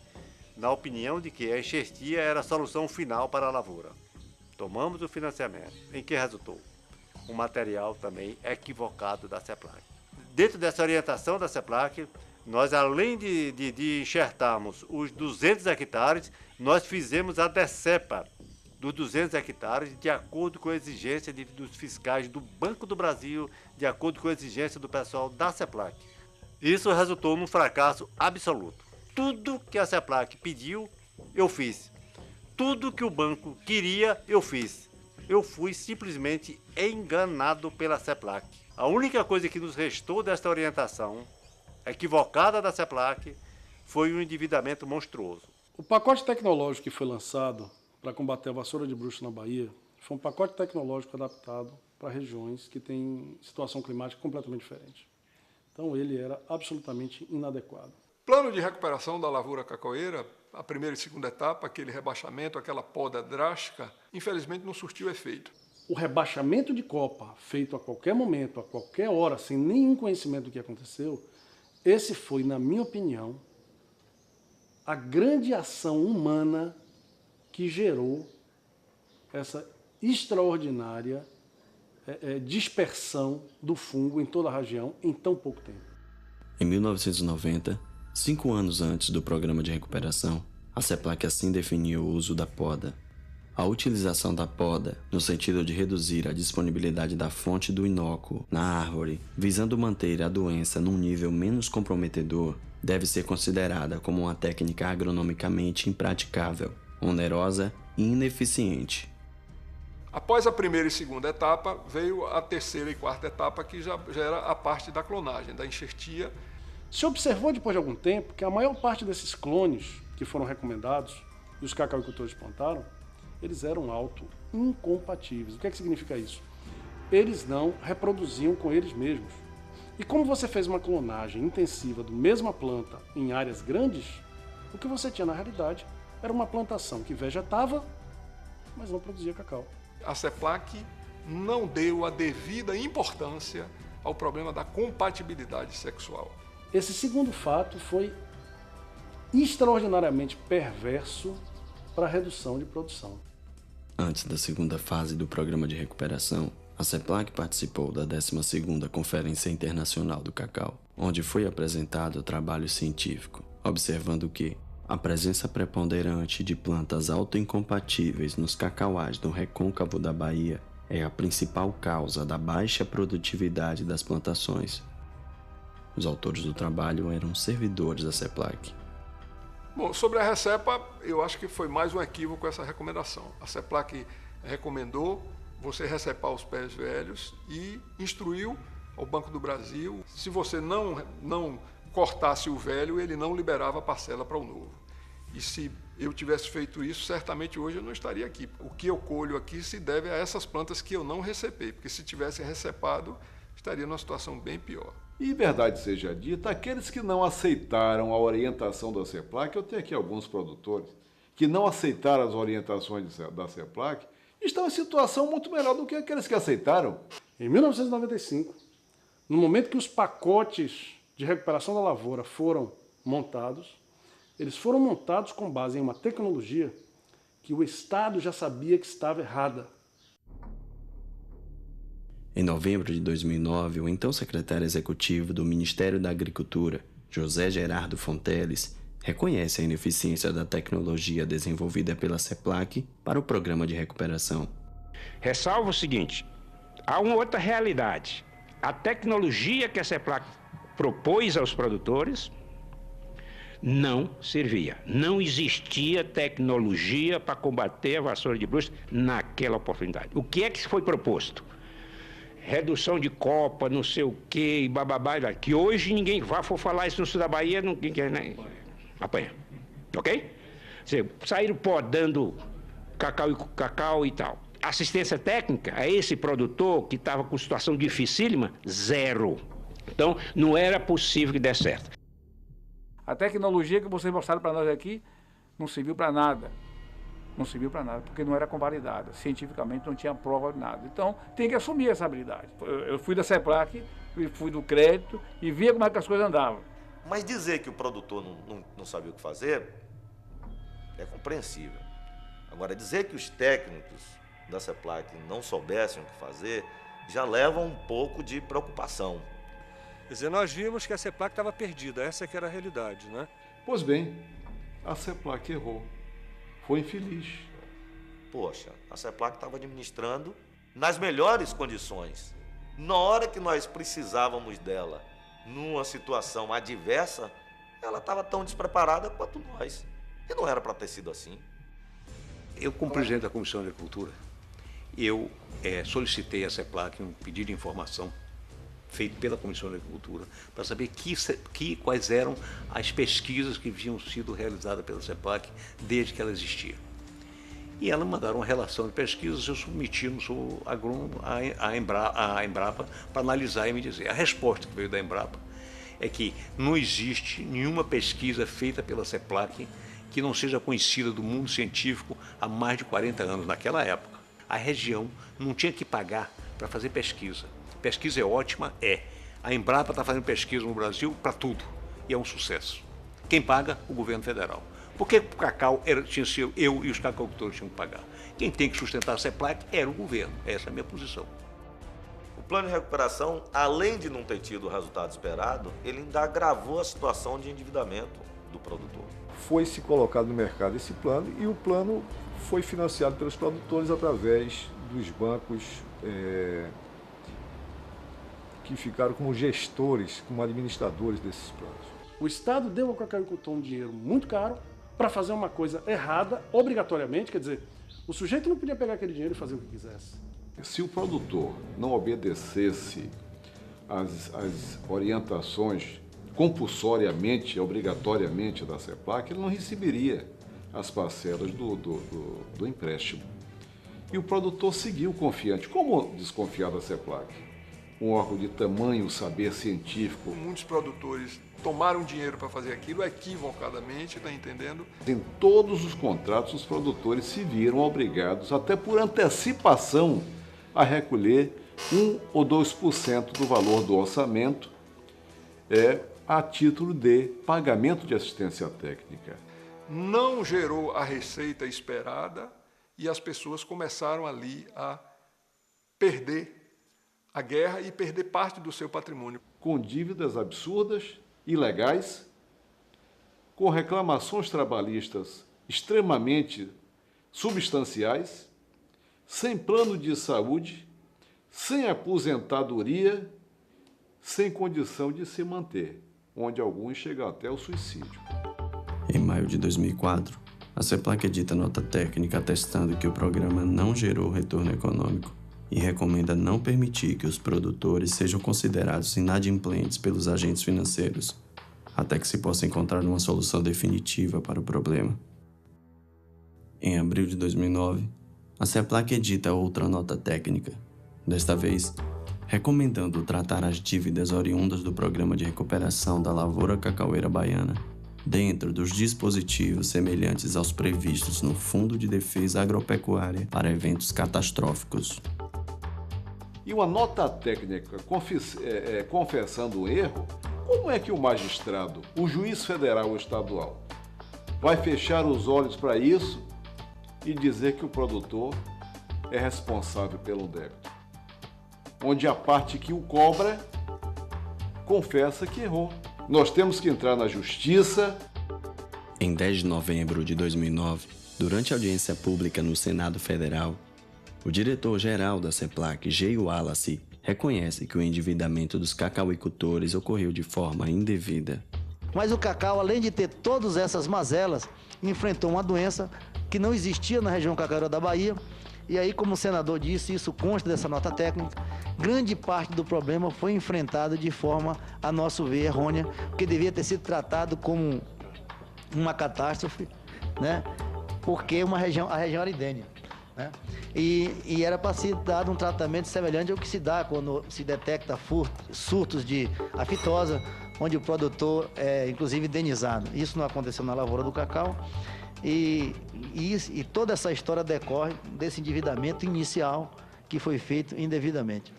na opinião de que a enxertia era a solução final para a lavoura. Tomamos o financiamento, em que resultou um material também equivocado da CEPLAC. Dentro dessa orientação da CEPLAC, nós, além de enxertarmos os 200 hectares, nós fizemos a decepa dos 200 hectares de acordo com a exigência dos fiscais do Banco do Brasil, de acordo com a exigência do pessoal da CEPLAC. Isso resultou num fracasso absoluto. Tudo que a CEPLAC pediu, eu fiz. Tudo que o banco queria, eu fiz. Eu fui simplesmente enganado pela CEPLAC. A única coisa que nos restou desta orientação equivocada da CEPLAC foi um endividamento monstruoso. O pacote tecnológico que foi lançado para combater a vassoura de bruxa na Bahia foi um pacote tecnológico adaptado para regiões que têm situação climática completamente diferente. Então ele era absolutamente inadequado. Plano de recuperação da lavoura cacaueira, a primeira e segunda etapa, aquele rebaixamento, aquela poda drástica, infelizmente não surtiu efeito. O rebaixamento de copa, feito a qualquer momento, a qualquer hora, sem nenhum conhecimento do que aconteceu, esse foi, na minha opinião, a grande ação humana que gerou essa extraordinária dispersão do fungo em toda a região em tão pouco tempo. Em 1990, 5 anos antes do programa de recuperação, a CEPLAC assim definiu o uso da poda. A utilização da poda, no sentido de reduzir a disponibilidade da fonte do inócuo na árvore, visando manter a doença num nível menos comprometedor, deve ser considerada como uma técnica agronomicamente impraticável, onerosa e ineficiente. Após a primeira e segunda etapa, veio a terceira e quarta etapa, que já era a parte da clonagem, da enxertia. Se observou depois de algum tempo que a maior parte desses clones que foram recomendados e os cacauicultores plantaram, eles eram auto-incompatíveis. O que é que significa isso? Eles não reproduziam com eles mesmos. E como você fez uma clonagem intensiva da mesma planta em áreas grandes, o que você tinha na realidade era uma plantação que vegetava, mas não produzia cacau. A CEPLAC não deu a devida importância ao problema da compatibilidade sexual. Esse segundo fato foi extraordinariamente perverso para a redução de produção. Antes da segunda fase do programa de recuperação, a CEPLAC participou da 12ª Conferência Internacional do Cacau, onde foi apresentado o trabalho científico, observando que a presença preponderante de plantas autoincompatíveis nos cacauás do recôncavo da Bahia é a principal causa da baixa produtividade das plantações. Os autores do trabalho eram servidores da CEPLAC. Bom, sobre a recepa, eu acho que foi mais um equívoco essa recomendação. A CEPLAC recomendou você recepar os pés velhos e instruiu ao Banco do Brasil, se você não cortasse o velho, ele não liberava a parcela para o novo. E se eu tivesse feito isso, certamente hoje eu não estaria aqui. O que eu colho aqui se deve a essas plantas que eu não recepei, porque se tivesse recepado, estaria numa situação bem pior. E verdade seja dita, aqueles que não aceitaram a orientação da CEPLAC, eu tenho aqui alguns produtores que não aceitaram as orientações da CEPLAC, estão em situação muito melhor do que aqueles que aceitaram. Em 1995, no momento que os pacotes de recuperação da lavoura foram montados, eles foram montados com base em uma tecnologia que o Estado já sabia que estava errada. Em novembro de 2009, o então secretário executivo do Ministério da Agricultura, José Gerardo Fonteles, reconhece a ineficiência da tecnologia desenvolvida pela CEPLAC para o programa de recuperação. Ressalvo o seguinte, há uma outra realidade. A tecnologia que a CEPLAC propôs aos produtores não servia. Não existia tecnologia para combater a vassoura de bruxa naquela oportunidade. O que é que foi proposto? Redução de copa, não sei o quê, bababá, que hoje ninguém for falar isso no sul da Bahia, ninguém quer, né? Apanha. Ok? Saíram podando cacau e tal. Assistência técnica a esse produtor que estava com situação dificílima, zero. Então, não era possível que desse certo. A tecnologia que vocês mostraram para nós aqui não serviu para nada. Não serviu para nada, porque não era convalidada. Cientificamente não tinha prova de nada. Então, tem que assumir essa habilidade. Eu fui da CEPLAC, fui do crédito e via como é que as coisas andavam. Mas dizer que o produtor não sabia o que fazer é compreensível. Agora, dizer que os técnicos da CEPLAC não soubessem o que fazer já leva um pouco de preocupação. Quer dizer, nós vimos que a CEPLAC estava perdida, essa que era a realidade, né? Pois bem, a CEPLAC errou. Foi infeliz. Poxa, a CEPLAC estava administrando nas melhores condições. Na hora que nós precisávamos dela, numa situação adversa, ela estava tão despreparada quanto nós. E não era para ter sido assim. Eu, como presidente da Comissão de Agricultura, eu solicitei à CEPLAC um pedido de informação feito pela Comissão de Agricultura, para saber quais eram as pesquisas que haviam sido realizadas pela CEPLAC desde que ela existia. E ela mandaram uma relação de pesquisas, eu submeti no seu agrônomo à Embrapa para analisar e me dizer. A resposta que veio da Embrapa é que não existe nenhuma pesquisa feita pela CEPLAC que não seja conhecida do mundo científico há mais de 40 anos, naquela época. A região não tinha que pagar para fazer pesquisa. Pesquisa é ótima, é. A Embrapa está fazendo pesquisa no Brasil para tudo, e é um sucesso. Quem paga? O governo federal. Por que o cacau tinha que ser eu e os cacaucultores tinham que pagar? Quem tem que sustentar a CEPLAC era o governo. Essa é a minha posição. O plano de recuperação, além de não ter tido o resultado esperado, ele ainda agravou a situação de endividamento do produtor. Foi-se colocado no mercado esse plano e o plano foi financiado pelos produtores através dos bancos que ficaram como gestores, como administradores desses planos. O Estado deu ao cacauicultor um dinheiro muito caro para fazer uma coisa errada, obrigatoriamente, quer dizer, o sujeito não podia pegar aquele dinheiro e fazer o que quisesse. Se o produtor não obedecesse às orientações compulsoriamente, obrigatoriamente da CEPLAC, ele não receberia as parcelas do empréstimo. E o produtor seguiu confiante. Como desconfiar da CEPLAC? Um órgão de tamanho saber científico. Muitos produtores tomaram dinheiro para fazer aquilo equivocadamente, está entendendo? Em todos os contratos, os produtores se viram obrigados, até por antecipação, a recolher 1 ou 2% do valor do orçamento a título de pagamento de assistência técnica. Não gerou a receita esperada e as pessoas começaram ali a perder a guerra e perder parte do seu patrimônio. Com dívidas absurdas, ilegais, com reclamações trabalhistas extremamente substanciais, sem plano de saúde, sem aposentadoria, sem condição de se manter, onde alguns chegam até o suicídio. Em maio de 2004, a CEPLAC edita nota técnica atestando que o programa não gerou retorno econômico e recomenda não permitir que os produtores sejam considerados inadimplentes pelos agentes financeiros, até que se possa encontrar uma solução definitiva para o problema. Em abril de 2009, a CEPLAC edita outra nota técnica, desta vez recomendando tratar as dívidas oriundas do Programa de Recuperação da Lavoura Cacaueira Baiana dentro dos dispositivos semelhantes aos previstos no Fundo de Defesa Agropecuária para eventos catastróficos. E uma nota técnica confessando o erro, como é que o magistrado, o juiz federal ou estadual, vai fechar os olhos para isso e dizer que o produtor é responsável pelo débito? Onde a parte que o cobra confessa que errou. Nós temos que entrar na justiça. Em 10 de novembro de 2009, durante a audiência pública no Senado Federal, o diretor-geral da CEPLAC, Jay Wallace, reconhece que o endividamento dos cacauicultores ocorreu de forma indevida. Mas o cacau, além de ter todas essas mazelas, enfrentou uma doença que não existia na região cacaueira da Bahia. E aí, como o senador disse, isso consta dessa nota técnica, grande parte do problema foi enfrentado de forma, a nosso ver, errônea, porque devia ter sido tratado como uma catástrofe, né? Porque a região era idênea, né? E era para ser dado um tratamento semelhante ao que se dá quando se detecta surtos de aftosa, onde o produtor é, inclusive, indenizado. Isso não aconteceu na lavoura do cacau. E toda essa história decorre desse endividamento inicial que foi feito indevidamente.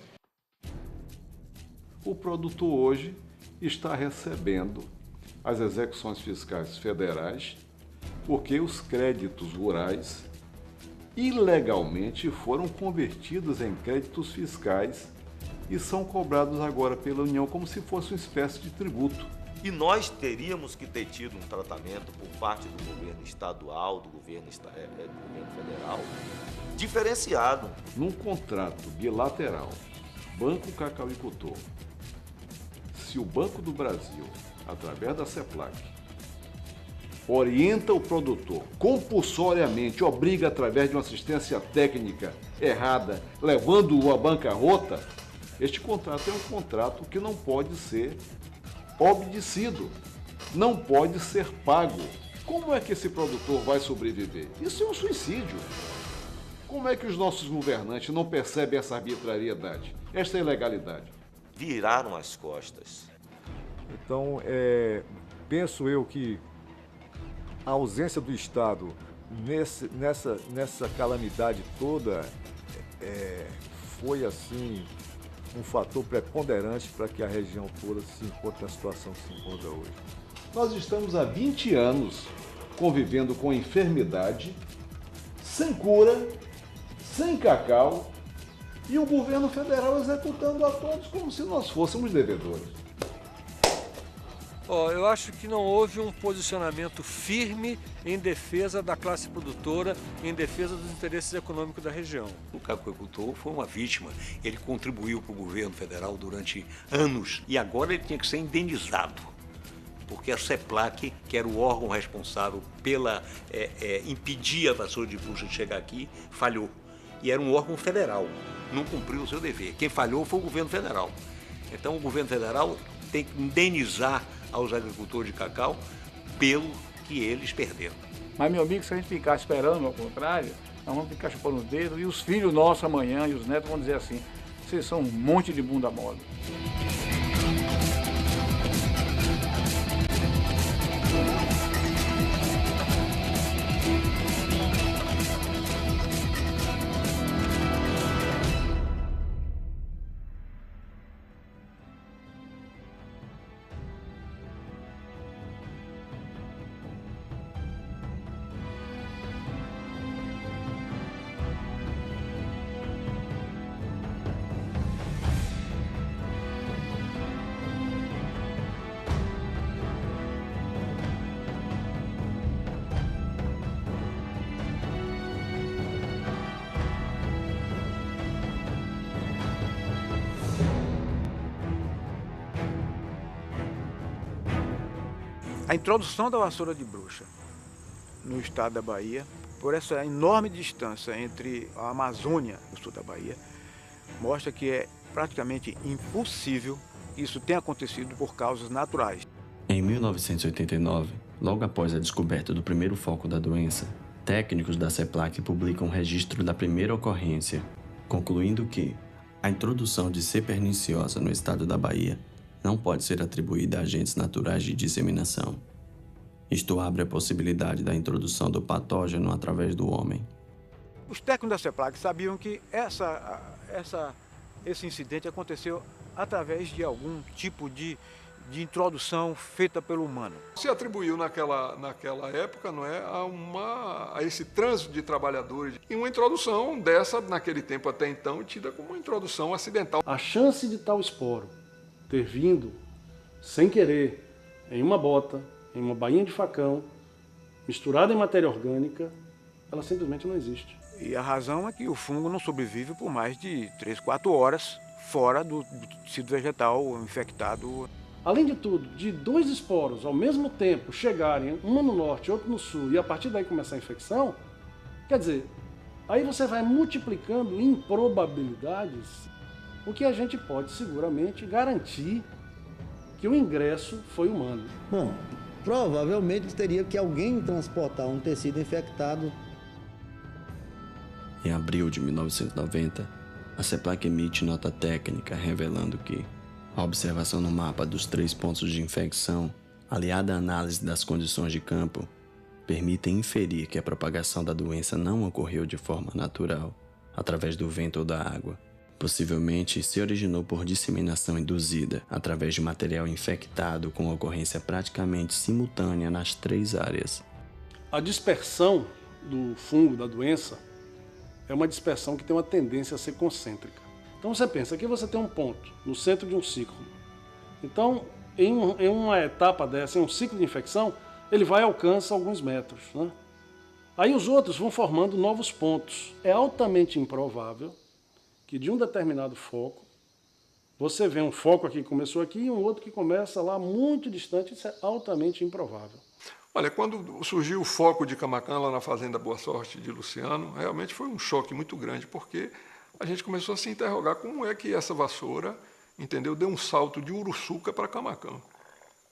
O produtor hoje está recebendo as execuções fiscais federais porque os créditos rurais ilegalmente foram convertidos em créditos fiscais e são cobrados agora pela União como se fosse uma espécie de tributo. E nós teríamos que ter tido um tratamento por parte do governo estadual, do governo federal, diferenciado. Num contrato bilateral, Banco Cacauicultor, se o Banco do Brasil, através da CEPLAC, orienta o produtor, compulsoriamente obriga através de uma assistência técnica errada, levando-o à bancarrota, Este contrato é um contrato que não pode ser obedecido, não pode ser pago. Como é que esse produtor vai sobreviver? Isso é um suicídio. Como é que os nossos governantes não percebem essa arbitrariedade, esta ilegalidade? Viraram as costas. Então, penso eu que a ausência do Estado nessa calamidade toda foi, assim, um fator preponderante para que a região toda se encontre na situação que se encontra hoje. Nós estamos há 20 anos convivendo com enfermidade, sem cura, sem cacau, e o governo federal executando a todos como se nós fôssemos devedores. Eu acho que não houve um posicionamento firme em defesa da classe produtora, em defesa dos interesses econômicos da região. O cacauicultor foi uma vítima. Ele contribuiu para o governo federal durante anos e agora ele tinha que ser indenizado. Porque a CEPLAC, que era o órgão responsável pela impedir a vassoura de bruxa de chegar aqui, falhou. E era um órgão federal, não cumpriu o seu dever. Quem falhou foi o governo federal. Então o governo federal tem que indenizar aos agricultores de cacau pelo que eles perderam. Mas, meu amigo, se a gente ficar esperando ao contrário, nós vamos ficar chupando o dedo e os filhos nossos amanhã e os netos vão dizer assim: vocês são um monte de bunda mole. A introdução da vassoura de bruxa no estado da Bahia, por essa enorme distância entre a Amazônia e o sul da Bahia, mostra que é praticamente impossível que isso tenha acontecido por causas naturais. Em 1989, logo após a descoberta do primeiro foco da doença, técnicos da CEPLAC publicam o registro da primeira ocorrência, concluindo que a introdução de C. perniciosa no estado da Bahia não pode ser atribuída a agentes naturais de disseminação. Isto abre a possibilidade da introdução do patógeno através do homem. Os técnicos da CEPLAC sabiam que esse incidente aconteceu através de algum tipo de introdução feita pelo humano. Se atribuiu naquela época, não é, a esse trânsito de trabalhadores e uma introdução dessa, naquele tempo até então, tida como uma introdução acidental. A chance de tal esporo ter vindo sem querer em uma bota, em uma bainha de facão, misturada em matéria orgânica, ela simplesmente não existe. E a razão é que o fungo não sobrevive por mais de 3, 4 horas fora do tecido vegetal infectado. Além de tudo, de 2 esporos ao mesmo tempo chegarem, um no norte e outro no sul, e a partir daí começar a infecção, quer dizer, aí você vai multiplicando improbabilidades, o que a gente pode seguramente garantir que o ingresso foi humano. Bom, provavelmente teria que alguém transportar um tecido infectado. Em abril de 1990, a CEPLAC emite nota técnica revelando que a observação no mapa dos 3 pontos de infecção, aliada à análise das condições de campo, permitem inferir que a propagação da doença não ocorreu de forma natural, através do vento ou da água. Possivelmente se originou por disseminação induzida através de material infectado com ocorrência praticamente simultânea nas 3 áreas. A dispersão do fungo, da doença, é uma dispersão que tem uma tendência a ser concêntrica. Então você pensa, aqui você tem um ponto, no centro de um círculo. Então, em uma etapa dessa, em um ciclo de infecção, ele vai e alcança alguns metros, né? Aí os outros vão formando novos pontos. É altamente improvável que de um determinado foco, você vê um foco aqui que começou aqui e um outro que começa lá muito distante. Isso é altamente improvável. Olha, quando surgiu o foco de Camaquã lá na Fazenda Boa Sorte de Luciano, realmente foi um choque muito grande, porque a gente começou a se interrogar como é que essa vassoura, entendeu, deu um salto de Uruçuca para Camaquã.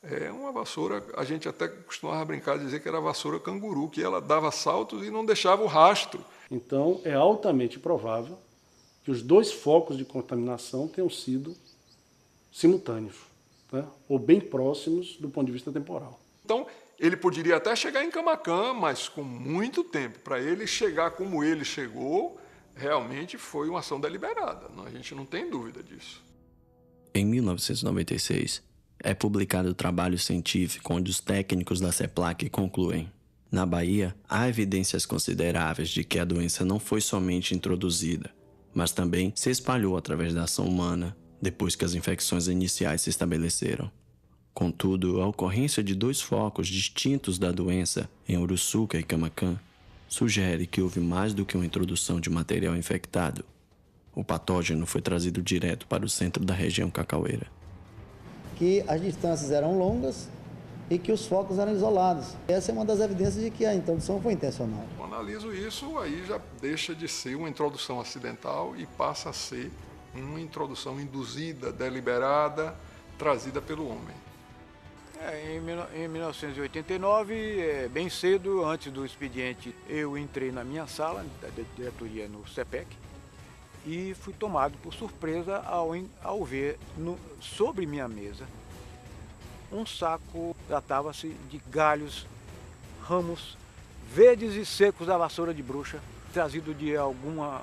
É uma vassoura, a gente até costumava brincar de dizer que era a vassoura canguru, que ela dava saltos e não deixava o rastro. Então, é altamente provável que os dois focos de contaminação tenham sido simultâneos, né? Ou bem próximos do ponto de vista temporal. Então, ele poderia até chegar em Camaquã, mas com muito tempo. Para ele chegar como ele chegou, realmente foi uma ação deliberada. A gente não tem dúvida disso. Em 1996, é publicado o trabalho científico onde os técnicos da CEPLAC concluem: na Bahia, há evidências consideráveis de que a doença não foi somente introduzida, mas também se espalhou através da ação humana depois que as infecções iniciais se estabeleceram. Contudo, a ocorrência de dois focos distintos da doença em Uruçuca e Camaquã sugere que houve mais do que uma introdução de material infectado. O patógeno foi trazido direto para o centro da região cacaueira. Que as distâncias eram longas e que os focos eram isolados. Essa é uma das evidências de que a introdução foi intencional. Quando analiso isso, aí já deixa de ser uma introdução acidental e passa a ser uma introdução induzida, deliberada, trazida pelo homem. Em 1989, bem cedo, antes do expediente, eu entrei na minha sala, da diretoria no CEPEC, e fui tomado por surpresa ao ver sobre minha mesa um saco, tratava-se de galhos, ramos verdes e secos da vassoura de bruxa, trazido de alguma,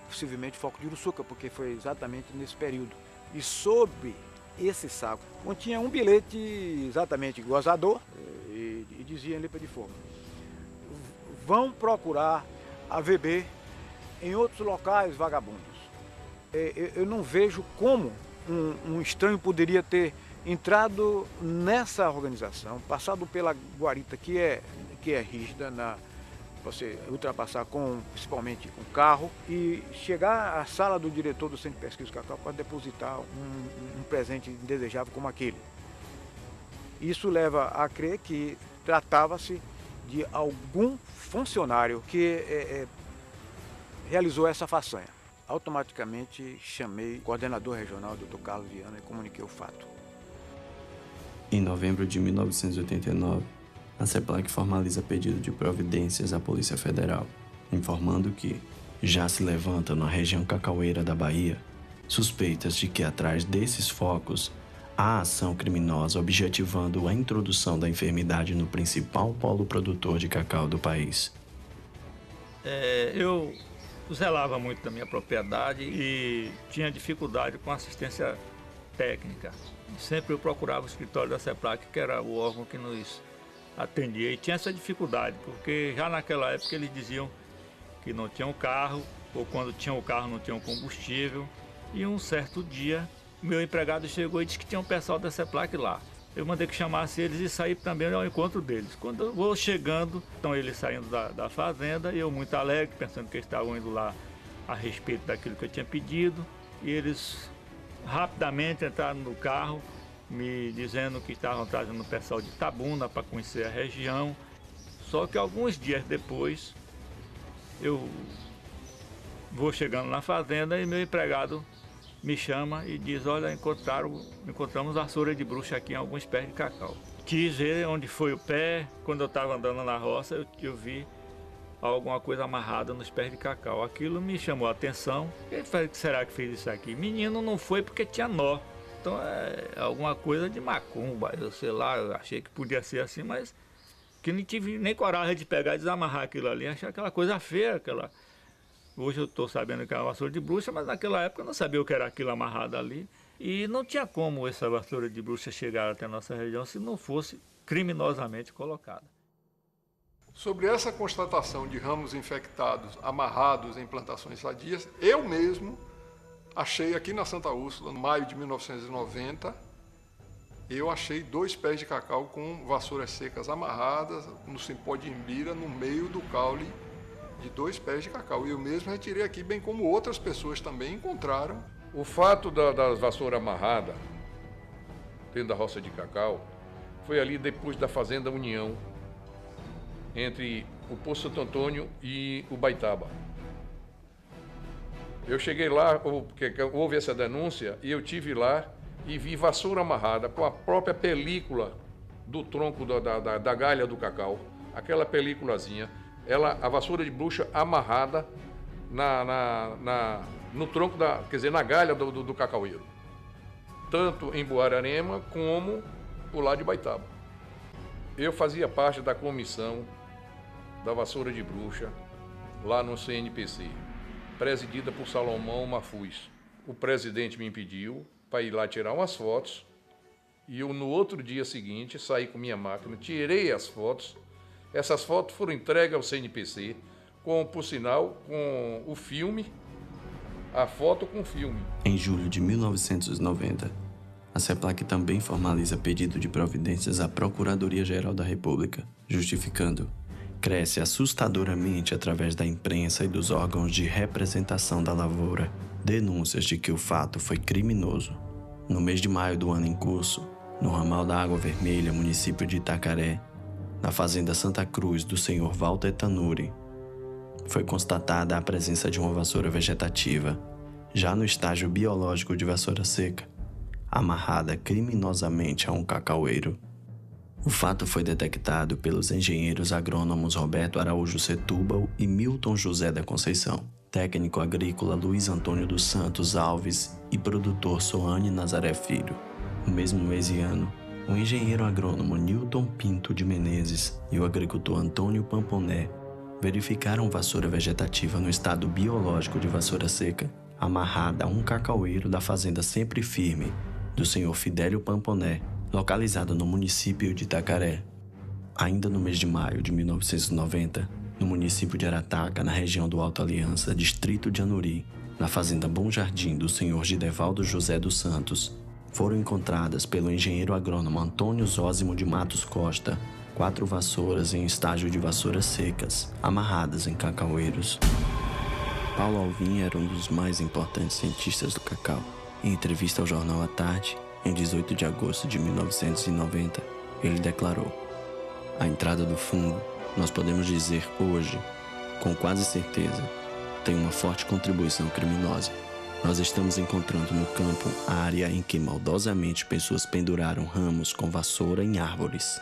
possivelmente foco de Uruçuca, porque foi exatamente nesse período. E sobre esse saco continha um bilhete exatamente gozador e dizia em letra de forma: vão procurar a VB em outros locais vagabundos. Eu não vejo como um estranho poderia ter entrado nessa organização, passado pela guarita que é rígida, você ultrapassar principalmente com carro, e chegar à sala do diretor do Centro de Pesquisa Cacau para depositar um presente indesejável como aquele. Isso leva a crer que tratava-se de algum funcionário que realizou essa façanha. Automaticamente chamei o coordenador regional, Dr. Carlos Viana, e comuniquei o fato. Em novembro de 1989, a CEPLAC formaliza pedido de providências à Polícia Federal, informando que já se levantam na região cacaueira da Bahia suspeitas de que atrás desses focos há ação criminosa objetivando a introdução da enfermidade no principal polo produtor de cacau do país. Eu zelava muito da minha propriedade e tinha dificuldade com assistência técnica. Sempre eu procurava o escritório da CEPLAC, que era o órgão que nos atendia, e tinha essa dificuldade, porque já naquela época eles diziam que não tinham carro, ou quando tinham o carro não tinham combustível. E um certo dia, meu empregado chegou e disse que tinha um pessoal da CEPLAC lá. Eu mandei que chamasse eles e saí também ao encontro deles. Quando eu vou chegando, estão eles saindo da fazenda, e eu muito alegre, pensando que eles estavam indo lá a respeito daquilo que eu tinha pedido, e eles rapidamente entraram no carro, me dizendo que estavam trazendo o pessoal de Itabuna para conhecer a região. Só que alguns dias depois, eu vou chegando na fazenda e meu empregado me chama e diz: olha, encontramos vassoura de bruxa aqui em alguns pés de cacau. Quis ver onde foi o pé. Quando eu estava andando na roça, eu vi alguma coisa amarrada nos pés de cacau. Aquilo me chamou a atenção. Ele falou: que será que fez isso aqui? Menino, não foi porque tinha nó. Então é alguma coisa de macumba, eu sei lá, eu achei que podia ser assim, mas que não tive nem coragem de pegar e desamarrar aquilo ali, achei aquela coisa feia, Hoje eu estou sabendo que é uma vassoura de bruxa, mas naquela época eu não sabia o que era aquilo amarrado ali. E não tinha como essa vassoura de bruxa chegar até a nossa região se não fosse criminosamente colocada. Sobre essa constatação de ramos infectados amarrados em plantações sadias, eu mesmo achei aqui na Santa Úrsula, no maio de 1990, eu achei 2 pés de cacau com vassouras secas amarradas no cipó de imbira, no meio do caule de 2 pés de cacau. E eu mesmo retirei aqui, bem como outras pessoas também encontraram. O fato das vassouras amarradas dentro da roça de cacau foi ali depois da Fazenda União, entre o Poço Santo Antônio e o Baitaba. Eu cheguei lá, porque houve essa denúncia, e eu tive lá e vi vassoura amarrada com a própria película do tronco da galha do cacau, aquela películazinha, a vassoura de bruxa amarrada no tronco, quer dizer, na galha do cacaueiro, tanto em Buararema como o lado de Baitaba. Eu fazia parte da comissão da vassoura de bruxa lá no CNPC, presidida por Salomão Mafuz. O presidente me pediu para ir lá tirar umas fotos e eu, no outro dia seguinte, saí com minha máquina, tirei as fotos. Essas fotos foram entregues ao CNPC, por sinal, com o filme, a foto com o filme. Em julho de 1990, a CEPLAC também formaliza pedido de providências à Procuradoria-Geral da República, justificando: cresce assustadoramente através da imprensa e dos órgãos de representação da lavoura denúncias de que o fato foi criminoso. No mês de maio do ano em curso, no ramal da Água Vermelha, município de Itacaré, na fazenda Santa Cruz do senhor Walter Tanuri, foi constatada a presença de uma vassoura vegetativa, já no estágio biológico de vassoura seca, amarrada criminosamente a um cacaueiro. O fato foi detectado pelos engenheiros agrônomos Roberto Araújo Setúbal e Milton José da Conceição, técnico agrícola Luiz Antônio dos Santos Alves e produtor Soane Nazaré Filho. No mesmo mês e ano, o engenheiro agrônomo Newton Pinto de Menezes e o agricultor Antônio Pamponé verificaram vassoura vegetativa no estado biológico de vassoura seca, amarrada a um cacaueiro da fazenda Sempre Firme, do senhor Fidélio Pamponé, localizado no município de Itacaré. Ainda no mês de maio de 1990, no município de Arataca, na região do Alto Aliança, distrito de Anuri, na fazenda Bom Jardim do senhor Gidevaldo José dos Santos, foram encontradas pelo engenheiro agrônomo Antônio Zósimo de Matos Costa 4 vassouras em estágio de vassouras secas, amarradas em cacaueiros. Paulo Alvim era um dos mais importantes cientistas do cacau. Em entrevista ao jornal A Tarde, em 18 de agosto de 1990, ele declarou: a entrada do fungo, nós podemos dizer hoje, com quase certeza, tem uma forte contribuição criminosa. Nós estamos encontrando no campo a área em que maldosamente pessoas penduraram ramos com vassoura em árvores.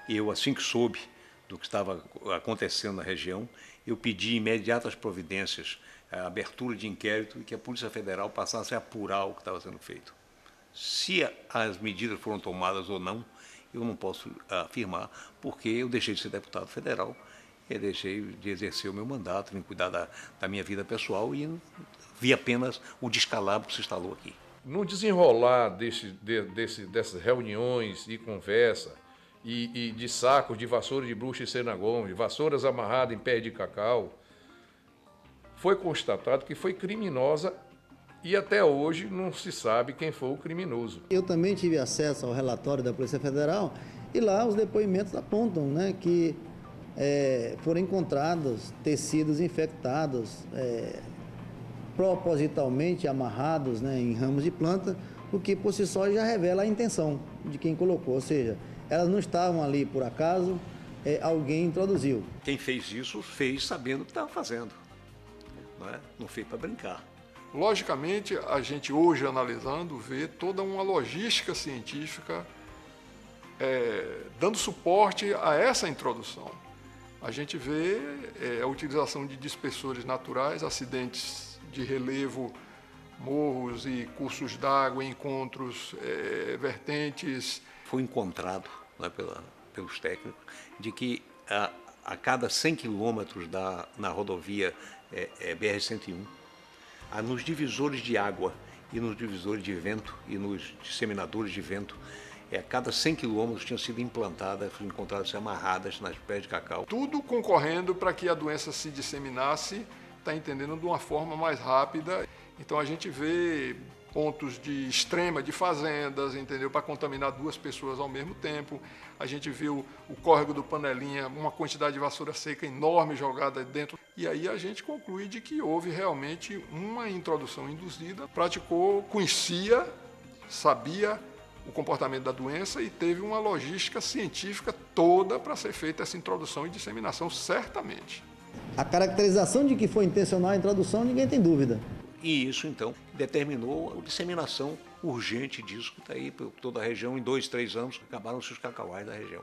Eu, assim que soube do que estava acontecendo na região, eu pedi imediatas providências, a abertura de inquérito e que a Polícia Federal passasse a apurar o que estava sendo feito. Se as medidas foram tomadas ou não, eu não posso afirmar, porque eu deixei de ser deputado federal, eu deixei de exercer o meu mandato, em cuidar da minha vida pessoal e vi apenas o descalabro que se instalou aqui. No desenrolar dessas reuniões e conversa, e de sacos de vassoura de bruxa e Senagom, vassouras amarradas em pé de cacau, foi constatado que foi criminosa e até hoje não se sabe quem foi o criminoso. Eu também tive acesso ao relatório da Polícia Federal e lá os depoimentos apontam, né, que foram encontrados tecidos infectados, propositalmente amarrados, né, em ramos de planta, o que por si só já revela a intenção de quem colocou, ou seja, elas não estavam ali por acaso, alguém introduziu. Quem fez isso fez sabendo o que estava fazendo, não fez para brincar. Logicamente, a gente hoje analisando vê toda uma logística científica dando suporte a essa introdução. A gente vê a utilização de dispersores naturais, acidentes de relevo, morros e cursos d'água, encontros, vertentes. Foi encontrado, pelos técnicos, de que a cada 100 quilômetros na rodovia BR-101, nos divisores de água e nos divisores de vento e nos disseminadores de vento, a cada 100 quilômetros tinham sido implantadas, encontradas amarradas nas pés de cacau. Tudo concorrendo para que a doença se disseminasse, está entendendo, de uma forma mais rápida. Então a gente vê pontos de extrema de fazendas, entendeu, para contaminar 2 pessoas ao mesmo tempo. A gente viu o córrego do Panelinha, uma quantidade de vassoura seca enorme jogada dentro. E aí a gente conclui de que houve realmente uma introdução induzida, conhecia, sabia o comportamento da doença e teve uma logística científica toda para ser feita essa introdução e disseminação, certamente. A caracterização de que foi intencional a introdução, ninguém tem dúvida. E isso, então, determinou a disseminação urgente disso, que está aí por toda a região. Em 2, 3 anos, acabaram-se os cacauais da região.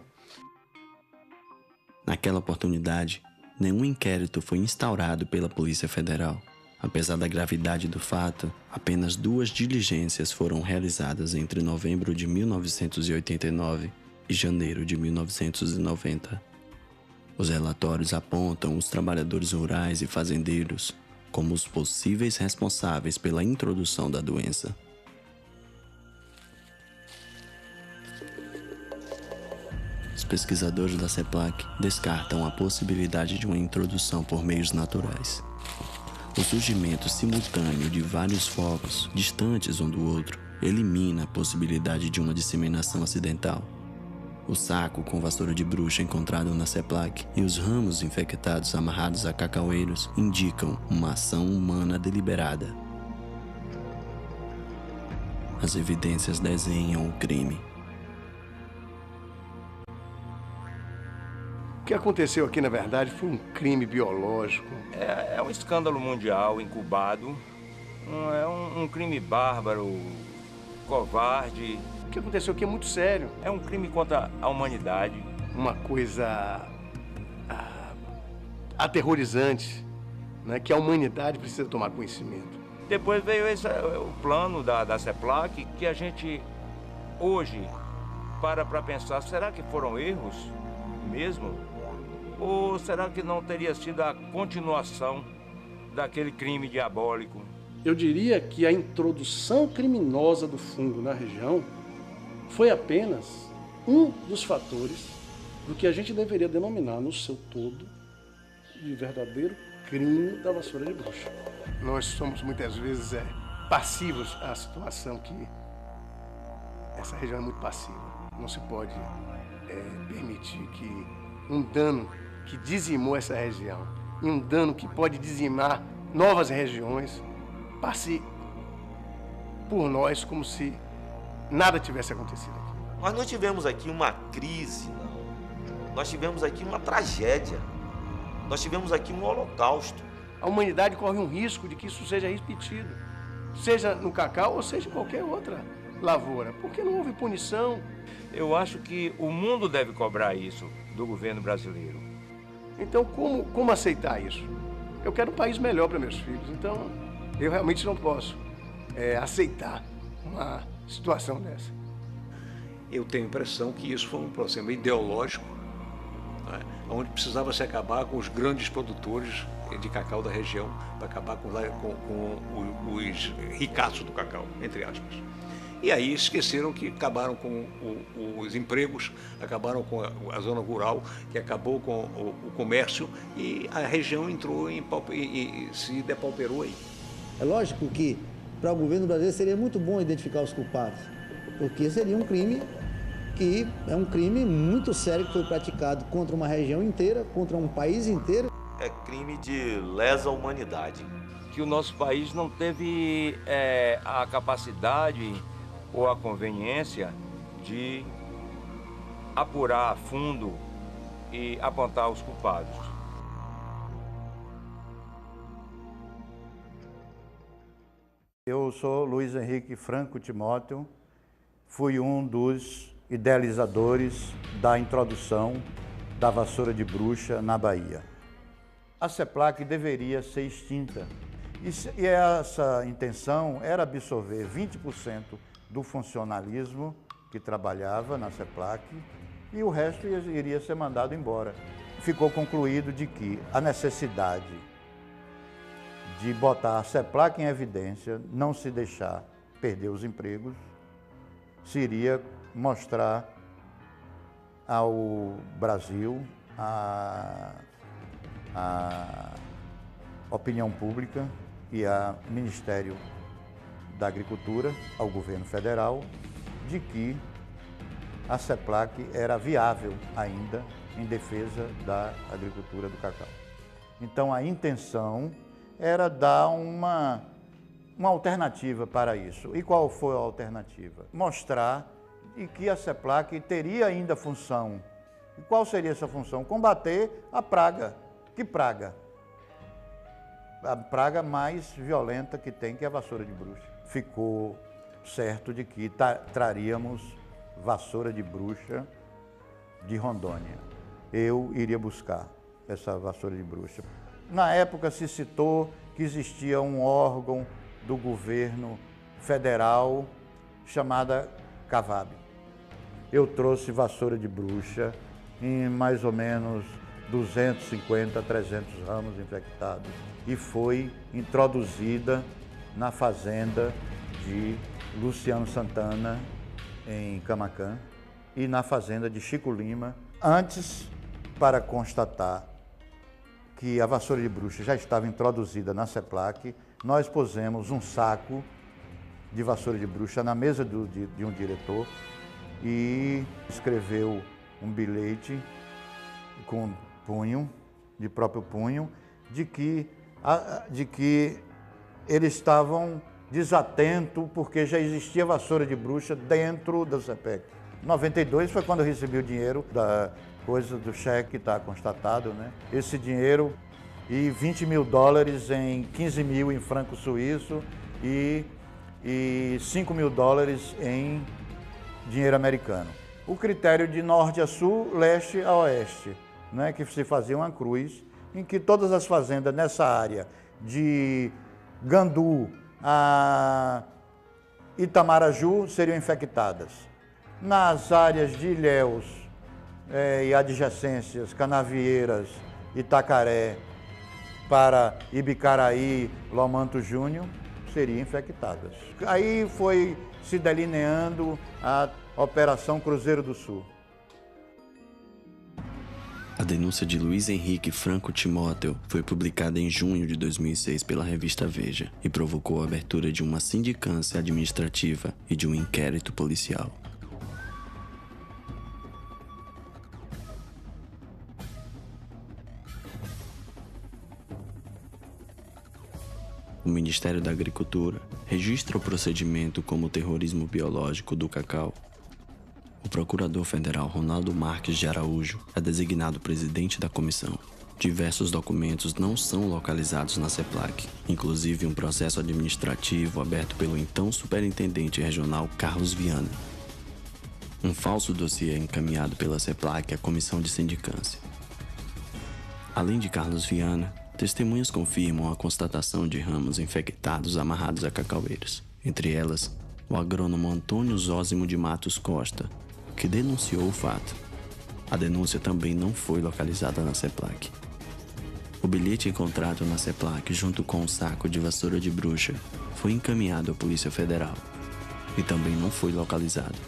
Naquela oportunidade, nenhum inquérito foi instaurado pela Polícia Federal. Apesar da gravidade do fato, apenas 2 diligências foram realizadas entre novembro de 1989 e janeiro de 1990. Os relatórios apontam os trabalhadores rurais e fazendeiros como os possíveis responsáveis pela introdução da doença. Os pesquisadores da CEPLAC descartam a possibilidade de uma introdução por meios naturais. O surgimento simultâneo de vários focos, distantes um do outro, elimina a possibilidade de uma disseminação acidental. O saco com vassoura de bruxa encontrado na CEPLAC e os ramos infectados amarrados a cacaueiros indicam uma ação humana deliberada. As evidências desenham o crime. O que aconteceu aqui, na verdade, foi um crime biológico. É um escândalo mundial incubado, é um crime bárbaro, covarde. O que aconteceu aqui é muito sério. É um crime contra a humanidade. Uma coisa aterrorizante, né, que a humanidade precisa tomar conhecimento. Depois veio o plano da CEPLAC, que a gente hoje para pensar, será que foram erros mesmo? Ou será que não teria sido a continuação daquele crime diabólico? Eu diria que a introdução criminosa do fungo na região foi apenas um dos fatores do que a gente deveria denominar no seu todo de verdadeiro crime da vassoura de bruxa. Nós somos muitas vezes passivos à situação que essa região é muito passiva. Não se pode permitir que um dano que dizimou essa região e um dano que pode dizimar novas regiões passe por nós como se nada tivesse acontecido aqui. Nós não tivemos aqui uma crise, não. Nós tivemos aqui uma tragédia. Nós tivemos aqui um holocausto. A humanidade corre um risco de que isso seja repetido, seja no cacau ou seja em qualquer outra lavoura, porque não houve punição. Eu acho que o mundo deve cobrar isso do governo brasileiro. Então, como aceitar isso? Eu quero um país melhor para meus filhos, então eu realmente não posso aceitar uma situação dessa. Eu tenho a impressão que isso foi um processo ideológico, né, onde precisava se acabar com os grandes produtores de cacau da região, para acabar com os ricaços do cacau, entre aspas. E aí esqueceram que acabaram com os empregos, acabaram com a zona rural, que acabou com o comércio, e a região entrou e se depauperou aí. É lógico que para o governo brasileiro seria muito bom identificar os culpados, porque seria um crime que é um crime muito sério que foi praticado contra uma região inteira, contra um país inteiro. É crime de lesa humanidade. Que o nosso país não teve a capacidade ou a conveniência de apurar a fundo e apontar os culpados. Eu sou Luiz Henrique Franco Timóteo, fui um dos idealizadores da introdução da vassoura de bruxa na Bahia. A CEPLAC deveria ser extinta e essa intenção era absorver 20% do funcionalismo que trabalhava na CEPLAC e o resto iria ser mandado embora. Ficou concluído de que a necessidade de botar a CEPLAC em evidência, não se deixar perder os empregos, seria mostrar ao Brasil, à opinião pública e ao Ministério da Agricultura, ao governo federal, de que a CEPLAC era viável ainda em defesa da agricultura do cacau. Então a intenção era dar uma alternativa para isso. E qual foi a alternativa? Mostrar que a CEPLAC teria ainda função. E qual seria essa função? Combater a praga Que praga? A praga mais violenta que tem, que é a vassoura de bruxa. Ficou certo de que traríamos vassoura de bruxa de Rondônia. Eu iria buscar essa vassoura de bruxa. Na época se citou que existia um órgão do governo federal chamada CAVAB. Eu trouxe vassoura de bruxa em mais ou menos 250 a 300 ramos infectados e foi introduzida na fazenda de Luciano Santana, em Camaquã, e na fazenda de Chico Lima. Antes, para constatar que a vassoura de bruxa já estava introduzida na CEPLAC, nós pusemos um saco de vassoura de bruxa na mesa de um diretor e escreveu um bilhete com punho, de próprio punho, de que eles estavam desatentos porque já existia vassoura de bruxa dentro da CEPEC. Em 92 foi quando eu recebi o dinheiro da coisa do cheque, está constatado, né? Esse dinheiro e 20 mil dólares em 15 mil em franco suíço e 5 mil dólares em dinheiro americano. O critério de norte a sul, leste a oeste, né? Que se fazia uma cruz em que todas as fazendas nessa área de Gandu a Itamaraju seriam infectadas. Nas áreas de Ilhéus e adjacências, Canavieiras, Itacaré, para Ibicaraí, Lomanto Júnior, seriam infectadas. Aí foi se delineando a Operação Cruzeiro do Sul. A denúncia de Luiz Henrique Franco Timóteo foi publicada em junho de 2006 pela revista Veja e provocou a abertura de uma sindicância administrativa e de um inquérito policial. O Ministério da Agricultura registra o procedimento como terrorismo biológico do cacau. O procurador federal Ronaldo Marques de Araújo é designado presidente da comissão. Diversos documentos não são localizados na CEPLAC, inclusive um processo administrativo aberto pelo então superintendente regional Carlos Viana. Um falso dossiê encaminhado pela CEPLAC à comissão de sindicância. Além de Carlos Viana, testemunhas confirmam a constatação de ramos infectados amarrados a cacaueiros. Entre elas, o agrônomo Antônio Zósimo de Matos Costa, que denunciou o fato. A denúncia também não foi localizada na CEPLAC. O bilhete encontrado na CEPLAC junto com um saco de vassoura de bruxa foi encaminhado à Polícia Federal e também não foi localizado.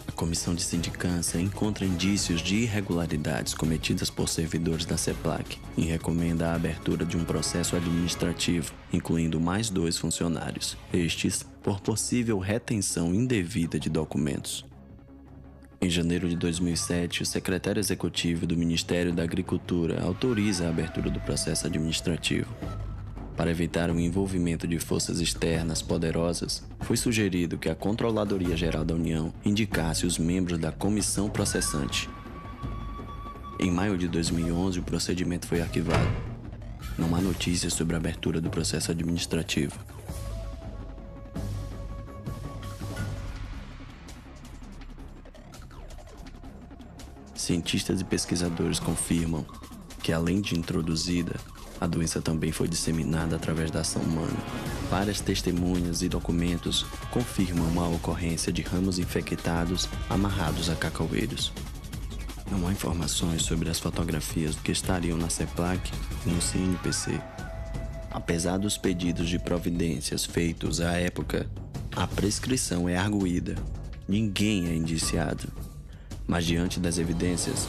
A comissão de sindicância encontra indícios de irregularidades cometidas por servidores da CEPLAC e recomenda a abertura de um processo administrativo, incluindo mais 2 funcionários, estes por possível retenção indevida de documentos. Em janeiro de 2007, o secretário executivo do Ministério da Agricultura autoriza a abertura do processo administrativo. Para evitar o envolvimento de forças externas poderosas, foi sugerido que a Controladoria Geral da União indicasse os membros da comissão processante. Em maio de 2011, o procedimento foi arquivado. Não há notícias sobre a abertura do processo administrativo. Cientistas e pesquisadores confirmam que, além de introduzida, a doença também foi disseminada através da ação humana. Várias testemunhas e documentos confirmam a ocorrência de ramos infectados amarrados a cacaueiros. Não há informações sobre as fotografias que estariam na CEPLAC e no CNPC. Apesar dos pedidos de providências feitos à época, a prescrição é arguída. Ninguém é indiciado. Mas diante das evidências,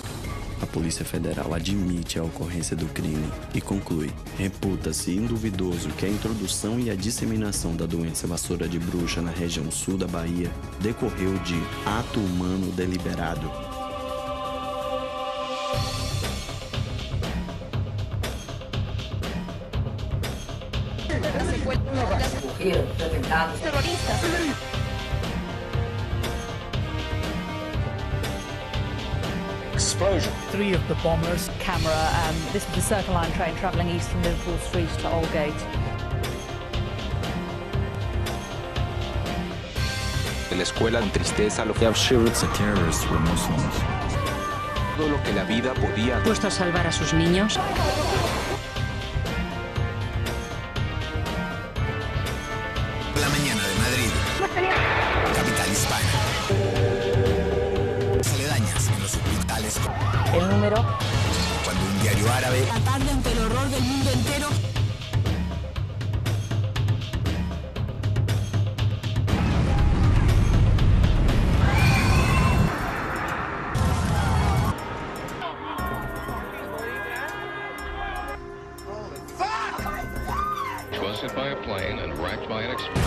a Polícia Federal admite a ocorrência do crime e conclui: reputa-se induvidoso que a introdução e a disseminação da doença vassoura de bruxa na região sul da Bahia decorreu de ato humano deliberado. explosion. 3 of the bombers. Camera, this was the Circle Line train travelling east from Liverpool Street to Aldgate. De la escuela en tristeza lo que terrorists were Muslims. Todo lo que la vida podía. Puesto a salvar a sus niños. La mañana de Madrid, capital hispana. Aledañas en los hospitales. El número. Cuando un diario árabe. La tarde ante el horror del mundo entero. Was hit by a plane and wrecked by an explosion.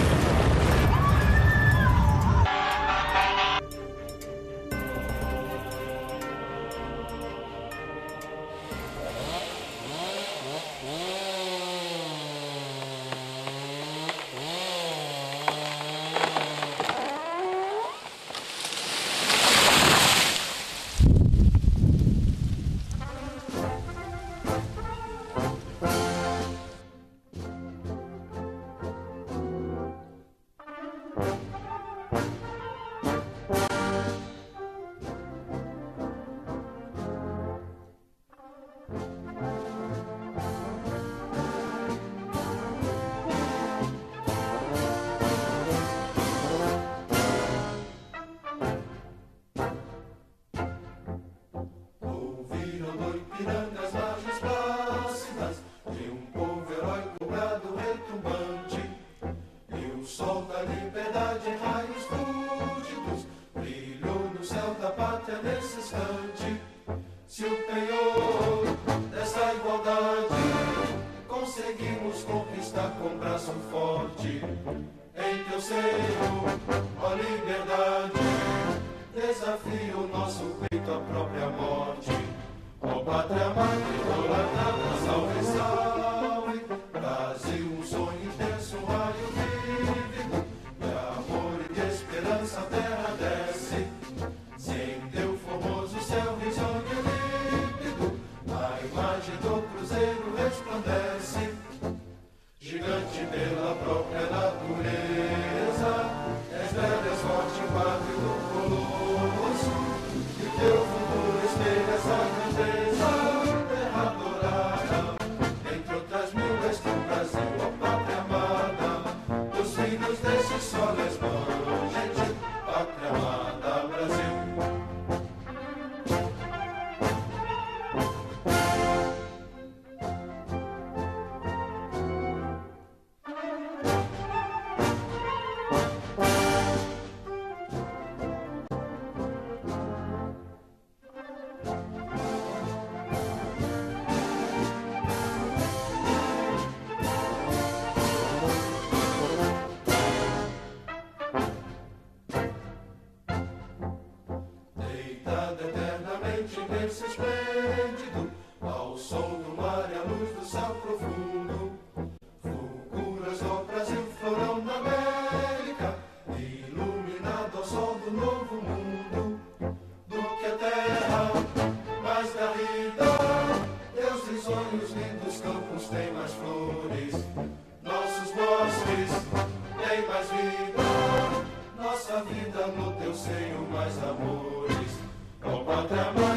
Nossa vida no teu seio, mais amores. Ó Pátria amada.